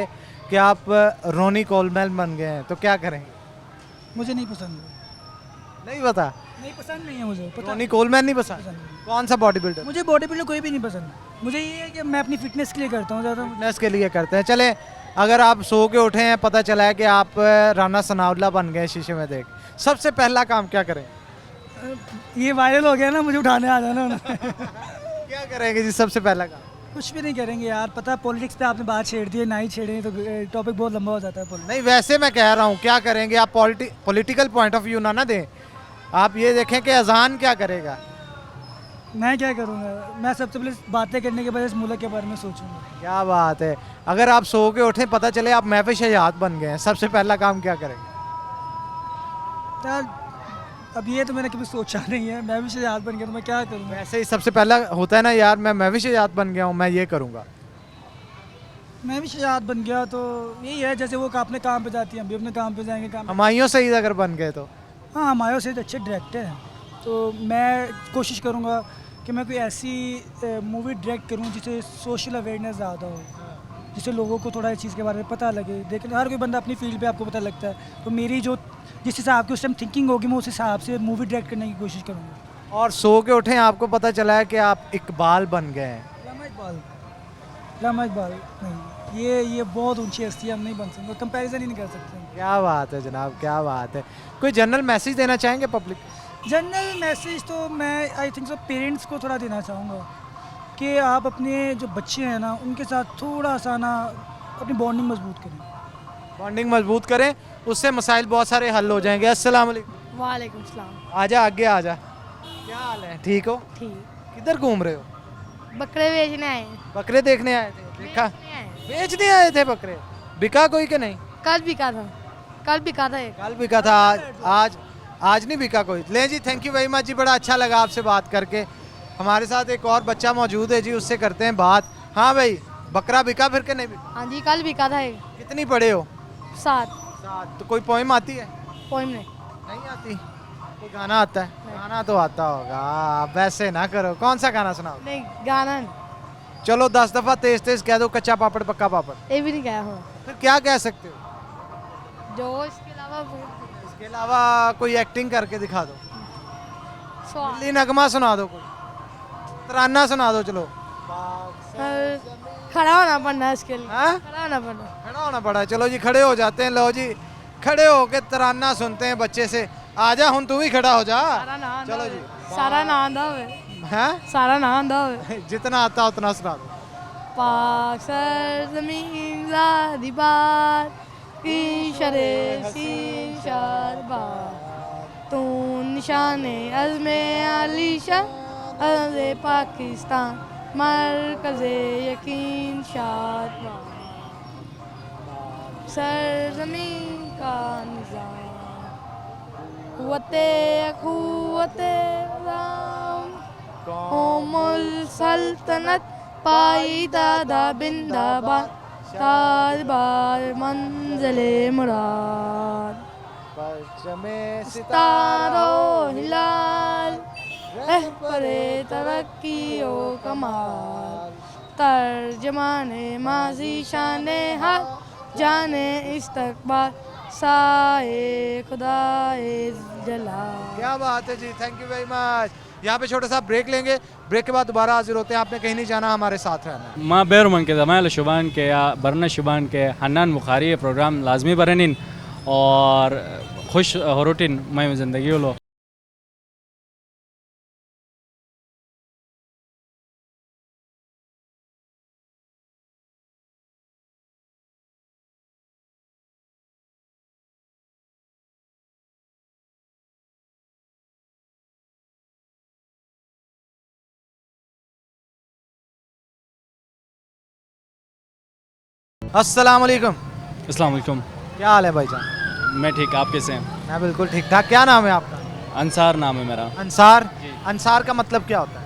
कि आप रोनी कोलमैन बन गए हैं, तो क्या करेंगे? मुझे नहीं पसंद। नहीं पता? नहीं पसंद नहीं है मुझे, रोनी कोलमैन नहीं पसंद? कौन सा बॉडी बिल्डर? मुझे बॉडी बिल्डर कोई भी नहीं पसंद। मुझे ये है कि मैं अपनी फिटनेस के लिए करता हूँ, ज़्यादा फिटनेस के लिए करते हैं। चले, अगर आप सो के उठे हैं, पता चला है कि आप राना सनाउल्लाह बन गए शीशे में देख, सबसे पहला काम क्या करें? ये वायरल हो गया ना, मुझे उठाने आ जाना। क्या करेंगे जी सबसे पहला काम? कुछ भी नहीं करेंगे यार, पता है पॉलिटिक्स पे आपने बात छेड़ दी है, ना ही छेड़ें तो टॉपिक बहुत लंबा हो जाता है। नहीं वैसे मैं कह रहा हूँ, क्या करेंगे आप? पॉलिटिकल पॉइंट ऑफ व्यू ना दें, आप ये देखें कि अजान क्या करेगा। मैं क्या करूँगा, मैं सबसे पहले बातें करने के बाद इस मुल्क के बारे में सोचूंगा। क्या बात है। अगर आप सो के उठे, पता चले आप महफिल शजात बन गए हैं, सबसे पहला काम क्या करेंगे? यार अब ये तो मैंने कभी सोचा नहीं है, मैं भी शजात बन गया तो मैं क्या करूँगा। वैसे ही सबसे पहला होता है ना यार, मैं महफिल शजात बन गया हूँ, मैं ये करूँगा। मैं भी शजात बन गया तो यही है, जैसे वो अपने काम पे जाती हैं, हम भी अपने काम पे जाएंगे काम। हमायूं सईद अगर बन गए तो? हाँ, हमारे से अच्छे डायरेक्टर हैं, तो मैं कोशिश करूँगा कि मैं कोई ऐसी मूवी डायरेक्ट करूँ जिससे सोशल अवेयरनेस ज़्यादा हो, जिससे लोगों को थोड़ा इस चीज़ के बारे में पता लगे। लेकिन हर कोई बंदा अपनी फील्ड पे आपको पता लगता है, तो मेरी जो जिस हिसाब की उस टाइम थिंकिंग होगी, मैं उस हिसाब से मूवी डायरेक्ट करने की कोशिश करूँगा। और सो के उठे, आपको पता चला है कि आप इकबाल बन गए हैं। रामा इकबाल नहीं, ये बहुत ऊंची हस्ती है, हम नहीं बन सकते, कंपैरिजन ही नहीं कर सकते। क्या बात है जनाब, क्या बात है। कोई जनरल मैसेज देना चाहेंगे पब्लिक? जनरल मैसेज तो मैं आई थिंक सो पेरेंट्स को थोड़ा देना चाहूँगा कि आप अपने जो बच्चे हैं ना, उनके साथ थोड़ा सा ना अपनी बॉन्डिंग मजबूत करें। बॉन्डिंग मजबूत करें, उससे मसाइल बहुत सारे हल हो जाएंगे। अस्सलाम वालेकुम। वालेकुम सलाम। आजा आगे आजा। क्या हाल है, ठीक हो? ठीक। किधर घूम रहे हो? बकरे बेचने आए हैं। बकरे देखने आए थे? देखा बेचने आए हैं। बेचने आए थे बकरे? बिका कोई कि नहीं? कल बिका था, कल बिका था एक। कल बिका था, आज नहीं बिका कोई। ले जी, थैंक यू वेरी मच जी, बड़ा अच्छा लगा आपसे बात करके। हमारे साथ एक और बच्चा मौजूद है जी, उससे करते हैं बात। हाँ भाई, बकरा बिका फिर के नहीं बिका? हाँ जी, कल बिका था एक। कितनी पढ़े हो? 7। तो कोई पोइम आती है? पोइम नहीं। नहीं आती? कोई गाना आता है? गाना तो आता होगा, वैसे ना करो। कौन सा गाना सुनाओ? नहीं, गाना नहीं। चलो 10 दफा तेज तेज कह दो, कच्चा पापड़ पक्का पापड़। ये भी नहीं गया हूँ। फिर क्या कह सकते हो? जो इसके अलावा इसके अलावा कोई एक्टिंग करके दिखा दो, सवाल। दिल्ली नगमा सुना दो, कोई तराना सुना दो। चलो खड़ा होना पड़ना है इसके लिए। हाँ? खड़ा होना पड़ना। खड़ा होना पड़ा है। चलो जी, खड़े हो जाते हैं। लो जी, खड़े होके तराना सुनते हैं बच्चे से। आजा, हुन तू भी खड़ा हो जा। सारा ना आंदा चलो होवे। जी। सारा ना आंदा होवे। हैं? सारा ना आंदा होवे। जितना आता उतना सुना दो। पाक सरजमीन ज़ादी बार की शरे शीशार बार तू निशाने अज़्मे आलीशान अज़े पाकिस्तान मरकज़े यकीन शाद सरजमीन का निज़ाम कुव्वते राम कौमुल सल्तनत पायदादा बिंदाबाद तार बार मंजिले मुराद सितारो हिलाल रहबरे तरक्की ओ कमाल तर्जमाने माजी शाने हाल जाने इस्तकबाल साए खुदाए जलाल। क्या बात है जी, थैंक यू वेरी मच। यहाँ पे छोटा सा ब्रेक लेंगे, ब्रेक के बाद दोबारा हाजिर होते हैं। आपने कहीं नहीं जाना, हमारे साथ रहना है। माँ बैरमन के जमाल शुबान के या बरना शुबान के हन्नान बुखारी ये प्रोग्राम लाजमी बरनिन और खुश हरोटिन मैं ज़िंदगी लो। अस्सलाम वालेकुम। अस्सलाम वालेकुम। क्या हाल है भाईजान? मैं ठीक, आप कैसे हैं? मैं बिल्कुल ठीक ठाक। क्या नाम है आपका? अंसार नाम है मेरा। अंसार। अंसार का मतलब क्या होता है?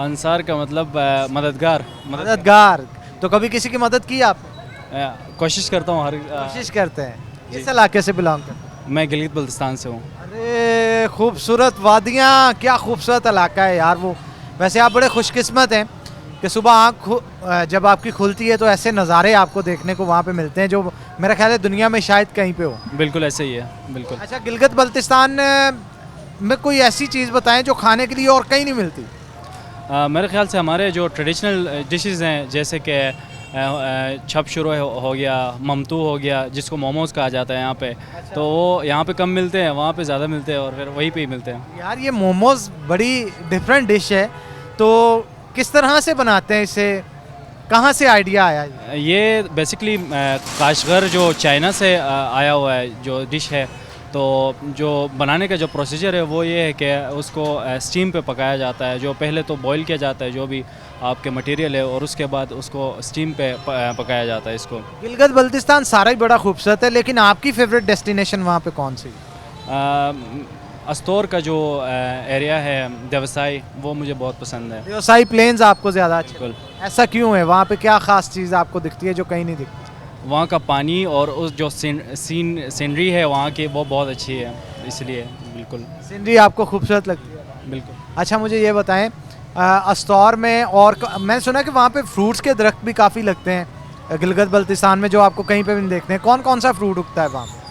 अंसार का मतलब मददगार। मददगार। तो कभी किसी की मदद की आपने? कोशिश करता हूँ हर कोशिश करते हैं। किस इलाके से बिलोंग करते हैं? मैं गिलगित बल्तिस्तान से हूँ। अरे खूबसूरत वादियाँ, क्या खूबसूरत इलाका है यार वो। वैसे आप बड़े खुशकिस्मत हैं कि सुबह जब आपकी खुलती है तो ऐसे नज़ारे आपको देखने को वहाँ पे मिलते हैं जो मेरा ख्याल है दुनिया में शायद कहीं पे हो। बिल्कुल ऐसे ही है, बिल्कुल। अच्छा, गिलगित बल्तिस्तान में कोई ऐसी चीज़ बताएं जो खाने के लिए और कहीं नहीं मिलती? मेरे ख्याल से हमारे जो ट्रेडिशनल डिशेस हैं, जैसे कि छप शुरू हो गया, ममतू हो गया, जिसको मोमोज़ कहा जाता है यहाँ पे। अच्छा। तो वो यहाँ पे कम मिलते हैं, वहाँ पे ज़्यादा मिलते हैं और फिर वहीं पे ही मिलते हैं। यार ये मोमोज़ बड़ी डिफरेंट डिश है, तो किस तरह से बनाते हैं इसे? कहाँ से आइडिया आया? ये बेसिकली काशगर जो चाइना से आया हुआ है जो डिश है, तो जो बनाने का जो प्रोसीजर है वो ये है कि उसको स्टीम पे पकाया जाता है। जो पहले तो बॉईल किया जाता है जो भी आपके मटेरियल है, और उसके बाद उसको स्टीम पे पकाया जाता है इसको। गिलगित बल्तिस्तान सारा ही बड़ा खूबसूरत है, लेकिन आपकी फेवरेट डेस्टिनेशन वहाँ पे कौन सी? अस्तौर का जो एरिया है देवसाई, वो मुझे बहुत पसंद है। व्यवसायी प्लेन्स आपको ज़्यादा अच्छे? बिल्कुल। ऐसा क्यों है? वहाँ पे क्या ख़ास चीज़ आपको दिखती है जो कहीं नहीं दिखती? वहाँ का पानी और उस जो सीनरी है वहाँ की, वो बहुत अच्छी है, इसलिए बिल्कुल। सीनरी आपको खूबसूरत लगती है? बिल्कुल। अच्छा, मुझे ये बताएं, अस्तौर में और मैंने सुना कि वहाँ पे फ्रूट्स के दरख्त भी काफ़ी लगते हैं गिलगित बल्तिस्तान में, जो आपको कहीं पे भी नहीं देखते हैं। कौन कौन सा फ्रूट उगता है वहाँ पे?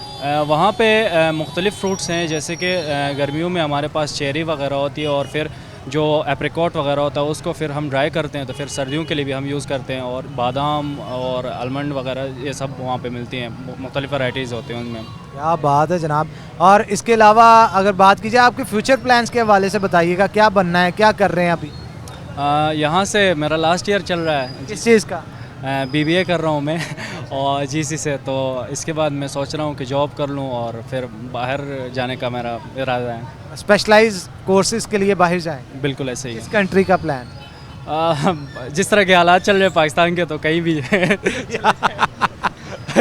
वहाँ पे मुख्तलिफ़ फ्रूट्स हैं, जैसे कि गर्मियों में हमारे पास चेरी वगैरह होती है, और फिर जो एप्रिकॉट वगैरह होता है उसको फिर हम ड्राई करते हैं, तो फिर सर्दियों के लिए भी हम यूज़ करते हैं। और बादाम और आलमंड वगैरह ये सब वहाँ पे मिलती हैं, मुख्तलिफ़ वैराइटीज़ होती हैं उनमें। क्या बात है जनाब। और इसके अलावा अगर बात की जाए आपके फ्यूचर प्लान्स के हवाले से बताइएगा, क्या बनना है, क्या कर रहे हैं अभी? यहाँ से मेरा लास्ट ईयर चल रहा है। किस चीज़ का? BBA कर रहा हूँ मैं और GC से, तो इसके बाद मैं सोच रहा हूँ कि जॉब कर लूँ और फिर बाहर जाने का मेरा इरादा है। स्पेशलाइज कोर्सेज के लिए बाहर जाएं? बिल्कुल ऐसे ही किस है। कंट्री का प्लान? जिस तरह के हालात चल रहे हैं पाकिस्तान के, तो कहीं भी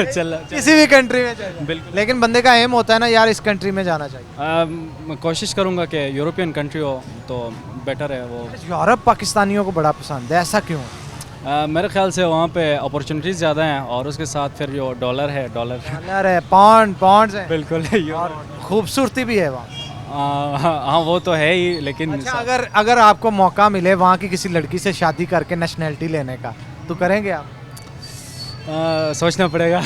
चल किसी भी कंट्री में जाए। बिल्कुल। लेकिन बंदे का एम होता है ना यार, इस कंट्री में जाना चाहिए। मैं कोशिश करूँगा कि यूरोपियन कंट्री हो तो बेटर है वो। यूरोप पाकिस्तानियों को बड़ा पसंद है, ऐसा क्यों? मेरे ख्याल से वहाँ पे अपॉर्चुनिटीज़ ज़्यादा हैं, और उसके साथ फिर जो डॉलर है, डॉलर डॉलर है, पॉन्ड्स है, बिल्कुल। और खूबसूरती भी है वहाँ। हाँ वो तो है ही, लेकिन अच्छा, अगर आपको मौका मिले वहाँ की किसी लड़की से शादी करके नेशनैलिटी लेने का, तो करेंगे आप? सोचना पड़ेगा।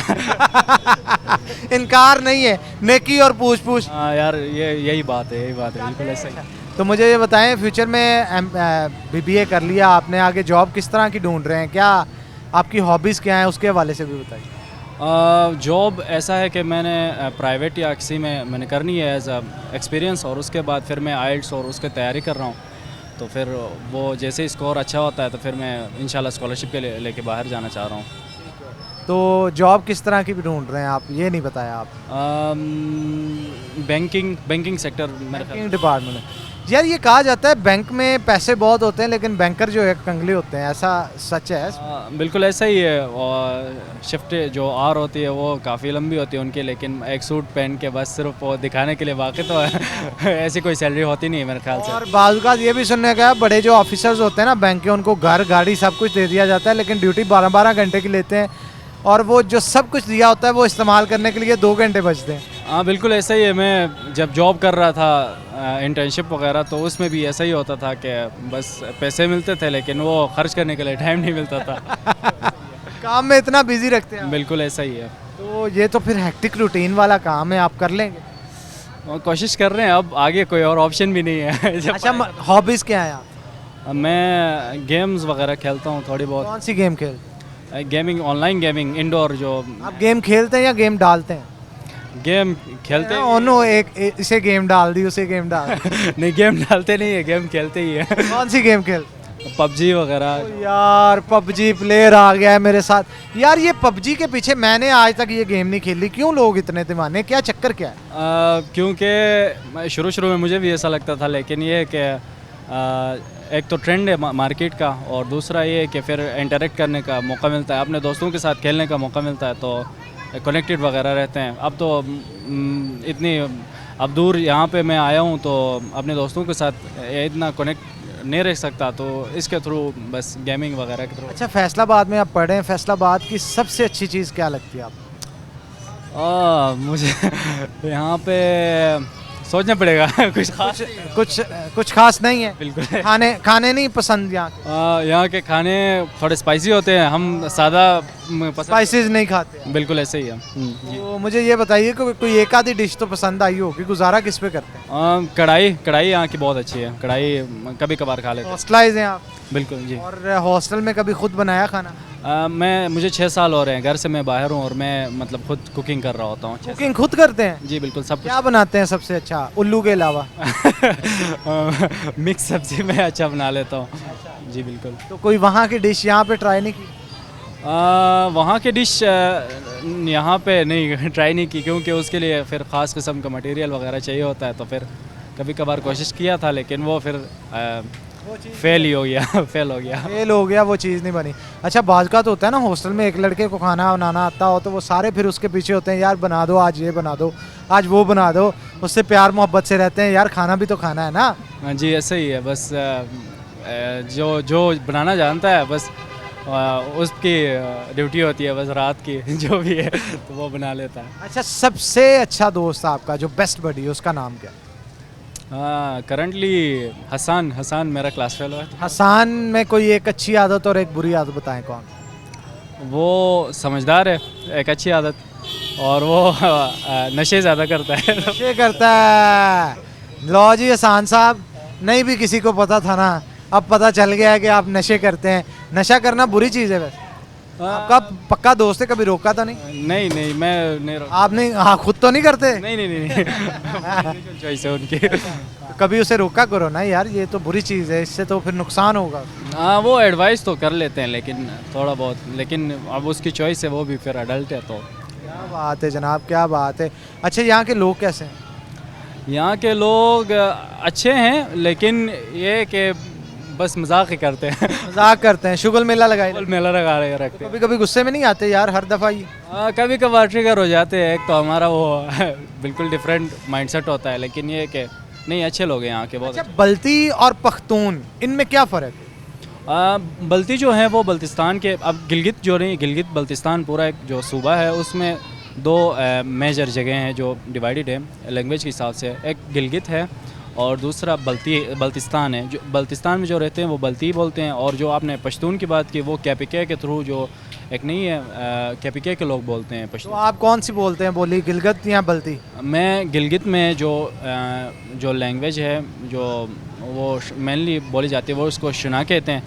इनकार नहीं है, नेकी और पूछ पूछ। यार यही बात है बिल्कुल ऐसा ही। तो मुझे ये बताएं, फ्यूचर में BBA कर लिया आपने, आगे जॉब किस तरह की ढूंढ रहे हैं? क्या आपकी हॉबीज़ क्या हैं, उसके हवाले से भी बताइए। जॉब ऐसा है कि मैंने प्राइवेट या किसी में मैंने करनी है एज अ एक्सपीरियंस, और उसके बाद फिर मैं IELTS और उसकी तैयारी कर रहा हूँ। तो फिर वो जैसे ही स्कोर अच्छा होता है तो फिर मैं इंशाल्लाह स्कॉलरशिप के लेके बाहर जाना चाह रहा हूँ। तो जॉब किस तरह की भी ढूंढ रहे हैं आप, ये नहीं बताया आप? बैंकिंग सेक्टर मेरे ख्याल। बैंकिंग डिपार्टमेंट में। यार ये कहा जाता है बैंक में पैसे बहुत होते हैं, लेकिन बैंकर जो है कंगले होते हैं, ऐसा सच है? बिल्कुल ऐसा ही है। और शिफ्ट जो आर होती है वो काफ़ी लंबी होती है उनकी, लेकिन एक सूट पहन के बस सिर्फ वो दिखाने के लिए बाकी तो ऐसी कोई सैलरी होती नहीं है मेरे ख्याल से। और बाज़ ये भी सुनने का है, बड़े जो ऑफिसर्स होते हैं ना बैंक के, उनको घर गाड़ी सब कुछ दे दिया जाता है, लेकिन ड्यूटी 12-12 घंटे की लेते हैं, और वो जो सब कुछ दिया होता है वो इस्तेमाल करने के लिए 2 घंटे बचते हैं। हाँ बिल्कुल ऐसा ही है। मैं जब जॉब कर रहा था इंटर्नशिप वगैरह, तो उसमें भी ऐसा ही होता था कि बस पैसे मिलते थे, लेकिन वो खर्च करने के लिए टाइम नहीं मिलता था। काम में इतना बिजी रखते हैं। बिल्कुल ऐसा ही है। तो ये तो फिर हेक्टिक रूटीन वाला काम है, आप कर लेंगे? और कोशिश कर रहे हैं, अब आगे कोई और ऑप्शन भी नहीं है। अच्छा, हॉबीज़ क्या है आप? मैं गेम्स वगैरह खेलता हूँ थोड़ी बहुत। कौन सी गेम खेलते? Gaming, online gaming, indoor. जो आप गेम खेलते हैं या गेम डालते हैं? गेम खेलते हैं। ओनो, इसे गेम डाल दी, उसे गेम डाल दी। नहीं, गेम डालते नहीं है, गेम खेलते ही है। कौन सी गेम खेलते? PUBG वगैरह। यार PUBG प्लेयर आ गया है मेरे साथ। यार ये PUBG के पीछे मैंने आज तक ये गेम नहीं खेली, क्यों लोग इतने दीवाने, क्या चक्कर क्या है? क्योंकि शुरू में मुझे भी ऐसा लगता था, लेकिन ये है कि एक तो ट्रेंड है मार्केट का, और दूसरा ये है कि फिर इंटरेक्ट करने का मौका मिलता है, अपने दोस्तों के साथ खेलने का मौका मिलता है, तो कनेक्टेड वगैरह रहते हैं। अब तो अब दूर यहाँ पे मैं आया हूँ, तो अपने दोस्तों के साथ इतना कनेक्ट नहीं रह सकता, तो इसके थ्रू बस गेमिंग वगैरह के थ्रू। अच्छा, फैसलाबाद में आप पढ़े हैं, फैसलाबाद की सबसे अच्छी चीज़ क्या लगती है आपको? मुझे यहाँ पे सोचना पड़ेगा। कुछ खास नहीं है? बिल्कुल। खाने नहीं पसंद यहाँ? यहाँ के खाने थोड़े स्पाइसी होते हैं, हम सादा स्पाइसेस नहीं खाते? बिल्कुल ऐसे ही है। तो मुझे ये बताइए कि कोई एक आधी डिश तो पसंद आई होगी, गुजारा किस पे करते हैं? कढ़ाई यहाँ की बहुत अच्छी है, कढ़ाई कभी कभार खा लेते हैं। हॉस्टलाइज हैं आप? बिल्कुल जी। और हॉस्टल में कभी खुद बनाया खाना? मुझे 6 साल हो रहे हैं, घर से मैं बाहर हूँ, और मैं मतलब खुद कुकिंग कर रहा होता हूँ। कुकिंग खुद करते हैं? जी बिल्कुल, सब क्या बनाते हैं सबसे अच्छा, उल्लू के अलावा? मिक्स सब्जी में अच्छा बना लेता हूँ। जी बिल्कुल। तो कोई वहाँ की डिश यहाँ पे ट्राई नहीं की? वहाँ की डिश यहाँ पे नहीं ट्राई नहीं की, क्योंकि उसके लिए फिर ख़ास किस्म का मटेरियल वगैरह चाहिए होता है। तो फिर कभी कभार कोशिश किया था, लेकिन वो फिर फेल ही हो गया फेल हो गया। फेल हो गया, वो चीज़ नहीं बनी। अच्छा, बाज़ का तो होता है ना, हॉस्टल में एक लड़के को खाना बनाना आता हो तो वो सारे फिर उसके पीछे होते हैं, यार बना दो, आज ये बना दो, आज वो बना दो, उससे प्यार मोहब्बत से रहते हैं, यार खाना भी तो खाना है ना। हाँ जी, ऐसे ही है। बस जो जो बनाना जानता है बस उसकी ड्यूटी होती है, बस रात की जो भी है तो वो बना लेता है। अच्छा, सबसे अच्छा दोस्त आपका जो बेस्ट बडी है उसका नाम क्या है? करंटली हसान मेरा क्लास फेलो है। हसान में कोई एक अच्छी आदत और एक बुरी आदत बताएं, कौन? वो समझदार है, एक अच्छी आदत, और वो नशे ज़्यादा करता है। नशे करता है। लो जी हसान साहब, नहीं भी किसी को पता था ना, अब पता चल गया है कि आप नशे करते हैं। नशा करना बुरी चीज़ है वैसे? आपका पक्का दोस्त है, कभी रोका तो नहीं? नहीं मैं नहीं आपने, हाँ, खुद तो नहीं करते? नहीं चॉइस है उनकी। कभी उसे रोका करो ना यार, ये तो बुरी चीज़ है, इससे तो फिर नुकसान होगा। हाँ, वो एडवाइस तो कर लेते हैं, लेकिन थोड़ा बहुत, लेकिन अब उसकी चॉइस है, वो भी फिर अडल्ट है। तो क्या बात है जनाब, क्या बात है। अच्छा, यहाँ के लोग कैसे हैं? यहाँ के लोग अच्छे हैं, लेकिन ये कि बस मजाक ही करते हैं। मजाक करते हैं, शुगल मेला लगाए। मेला लगा रखते हैं। कभी कभी गुस्से में नहीं आते यार हर दफ़ा ही? कभी कभार ट्रिगर हो जाते हैं। एक तो हमारा वो बिल्कुल डिफरेंट माइंडसेट होता है, लेकिन ये कि नहीं, अच्छे लोग हैं यहाँ के बहुत। अच्छा, बल्ती और पख्तून, इनमें क्या फ़र्क है? बल्ती जो है वो बल्तिस्तान के, अब गिलगित जो नहीं, गिलगित बल्तिस्तान पूरा एक जो सूबा है, उसमें दो मेजर जगह हैं जो डिवाइडेड है लैंग्वेज के हिसाब से। एक गिलगित है और दूसरा बल्तिस्तान है। जो बल्तिस्तान में जो रहते हैं वो बल्ती बोलते हैं, और जो आपने पश्तून की बात की वो कैपिके के थ्रू, जो एक नहीं है, कैपिके के लोग बोलते हैं तो पश्तून। आप कौन सी बोलते हैं बोली, गिलगित या बल्ती? मैं गिलगित में जो लैंग्वेज है जो वो मेनली बोली जाती है, वो उसको शना कहते हैं,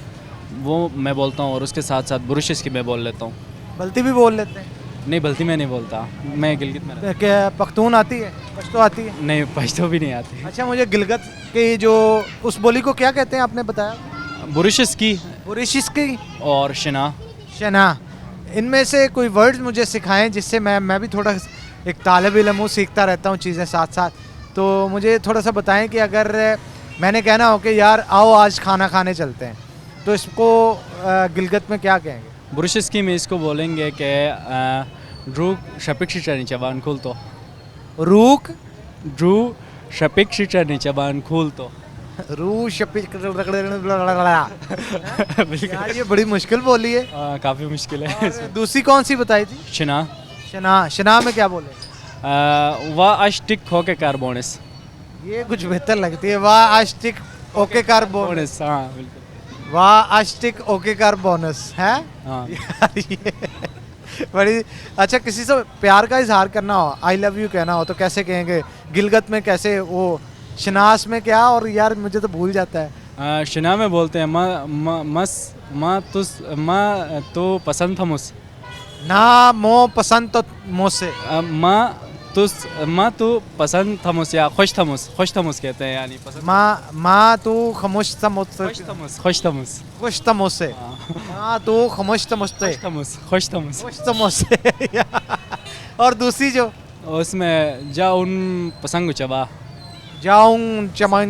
वो मैं बोलता हूँ, और उसके साथ साथ बुरुशिस की मैं बोल लेता हूँ। बल्ती भी बोल लेते हैं? नहीं, बल्ती मैं नहीं बोलता, मैं गिलगित में रहता क्या पख्तून आती है, पश्तो आती है? हूँ। नहीं, पश्तो भी नहीं आती। अच्छा, मुझे गिलगित की जो उस बोली को क्या कहते हैं आपने बताया? बुरुशिस की बुरिशिस की और शना। शना। इनमें से कोई वर्ड्स मुझे सिखाएं जिससे मैं भी थोड़ा एक तालिब इल्म हूँ, सीखता रहता हूँ चीज़ें साथ साथ। तो मुझे थोड़ा सा बताएं कि अगर मैंने कहना हो कि यार आओ आज खाना खाने चलते हैं, तो इसको गिलगित में क्या कहेंगे? बुरुशिस की में इसको बोलेंगे कि ड्रू शपिक शिचरनी चबान खोल तो। रूक ड्रू शपिक शिचरनी चबान खोल तो। रू शपिक यार ये बड़ी मुश्किल बोली है। काफ़ी मुश्किल है। दूसरी कौन सी बताई थी? शना। शना। शना में क्या बोले? वाह अश्टिक होके कार्बोनस। ये कुछ बेहतर लगती है। वाह अश्टिक ओके कार्बोनस। हाँ बिल्कुल। वाह अश्टिक ओके कार्बोनस है। हाँ यार ये बड़ी अच्छा। किसी से प्यार का इजहार करना हो, आई लव यू कहना हो, तो कैसे कहेंगे? गिलगित में कैसे? वो शनास में क्या? और यार मुझे तो भूल जाता है। शना में बोलते हैं माँ तो पसंद था मुझ ना मो पसंद तो मुझसे। माँ तू पसंद था मुझ या खुश था मुझ कहते हैं, यानी पसंद। माँ तू खामोश था मुझसे। खुश था मुझ। खुश था मुझसे। माँ तू खामोश था मुझसे। खुश था मुझ। खुश था मुझसे। और दूसरी जो उसमें जा उन पसंग चबा। जाऊं चमन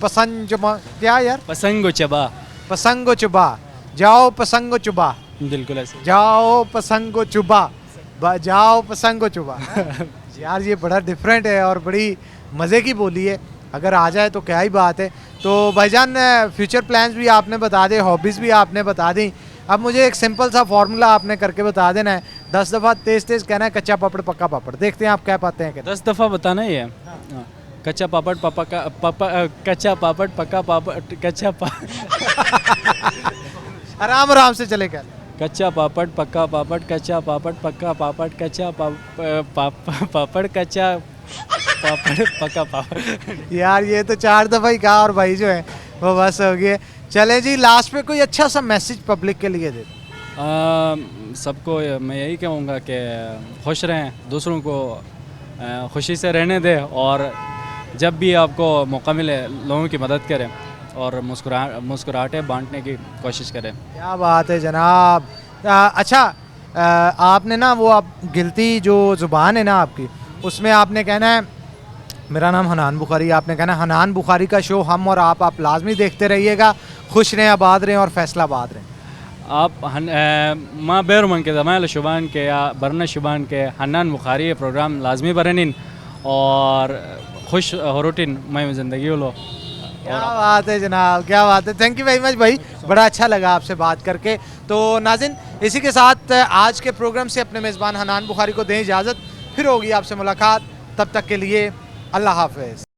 पसंद चमा क्या यार? पसंग चबा। पसंग चुबा। जाओ पसंग चुबा। बिल्कुल ऐसे। जाओ पसंग चुबा। जाओ पसंग चुबा। यार ये बड़ा डिफरेंट है और बड़ी मज़े की बोली है। अगर आ जाए तो क्या ही बात है। तो भाईजान फ्यूचर प्लान्स भी आपने बता दे, हॉबीज़ भी आपने बता दी। अब मुझे एक सिंपल सा फार्मूला आपने करके बता देना है। 10 दफ़ा तेज़ तेज़ कहना है कच्चा पापड़ पक्का पापड़। देखते हैं आप कह पाते हैं। 10 दफ़ा बताना ही है। कच्चा पापड़ कच्चा पापड़ पक्का पापड़ आराम आराम से चले क्या? कच्चा पापड़ पक्का पापड़ कच्चा पापड़ पक्का पापड़ कच्चा पापड़ कच्चा पापड़ पक्का पापड़। यार ये तो 4 दफ़ा ही कहा और भाई जो है वो बस हो गया। चले जी, लास्ट पे कोई अच्छा सा मैसेज पब्लिक के लिए दे। सबको मैं यही कहूँगा कि खुश रहें, दूसरों को खुशी से रहने दें, और जब भी आपको मौका मिले लोगों की मदद करें और मुस्कुराहटें बांटने की कोशिश करें। क्या बात है जनाब, अच्छा आपने ना वो आप गिलती जो ज़ुबान है ना आपकी, उसमें आपने कहना है मेरा नाम हनान बुखारी, आपने कहना है हनान बुखारी का शो हम और आप लाजमी देखते रहिएगा। खुश रहें, आबाद रहें और फैसलाबाद रहें। आप माँ बेरमन के जमाल शुबान के या बरना शुबान के हन्नान बुखारी ये प्रोग्राम लाजमी बरनिन और खुश होरुटिन मैं ज़िंदगी लो। क्या बात है जनाब, क्या बात है। थैंक यू वेरी मच भाई, बड़ा अच्छा लगा आपसे बात करके। तो नाज़रीन, इसी के साथ आज के प्रोग्राम से अपने मेज़बान हनान बुखारी को दें इजाज़त, फिर होगी आपसे मुलाकात। तब तक के लिए अल्लाह हाफ़िज़।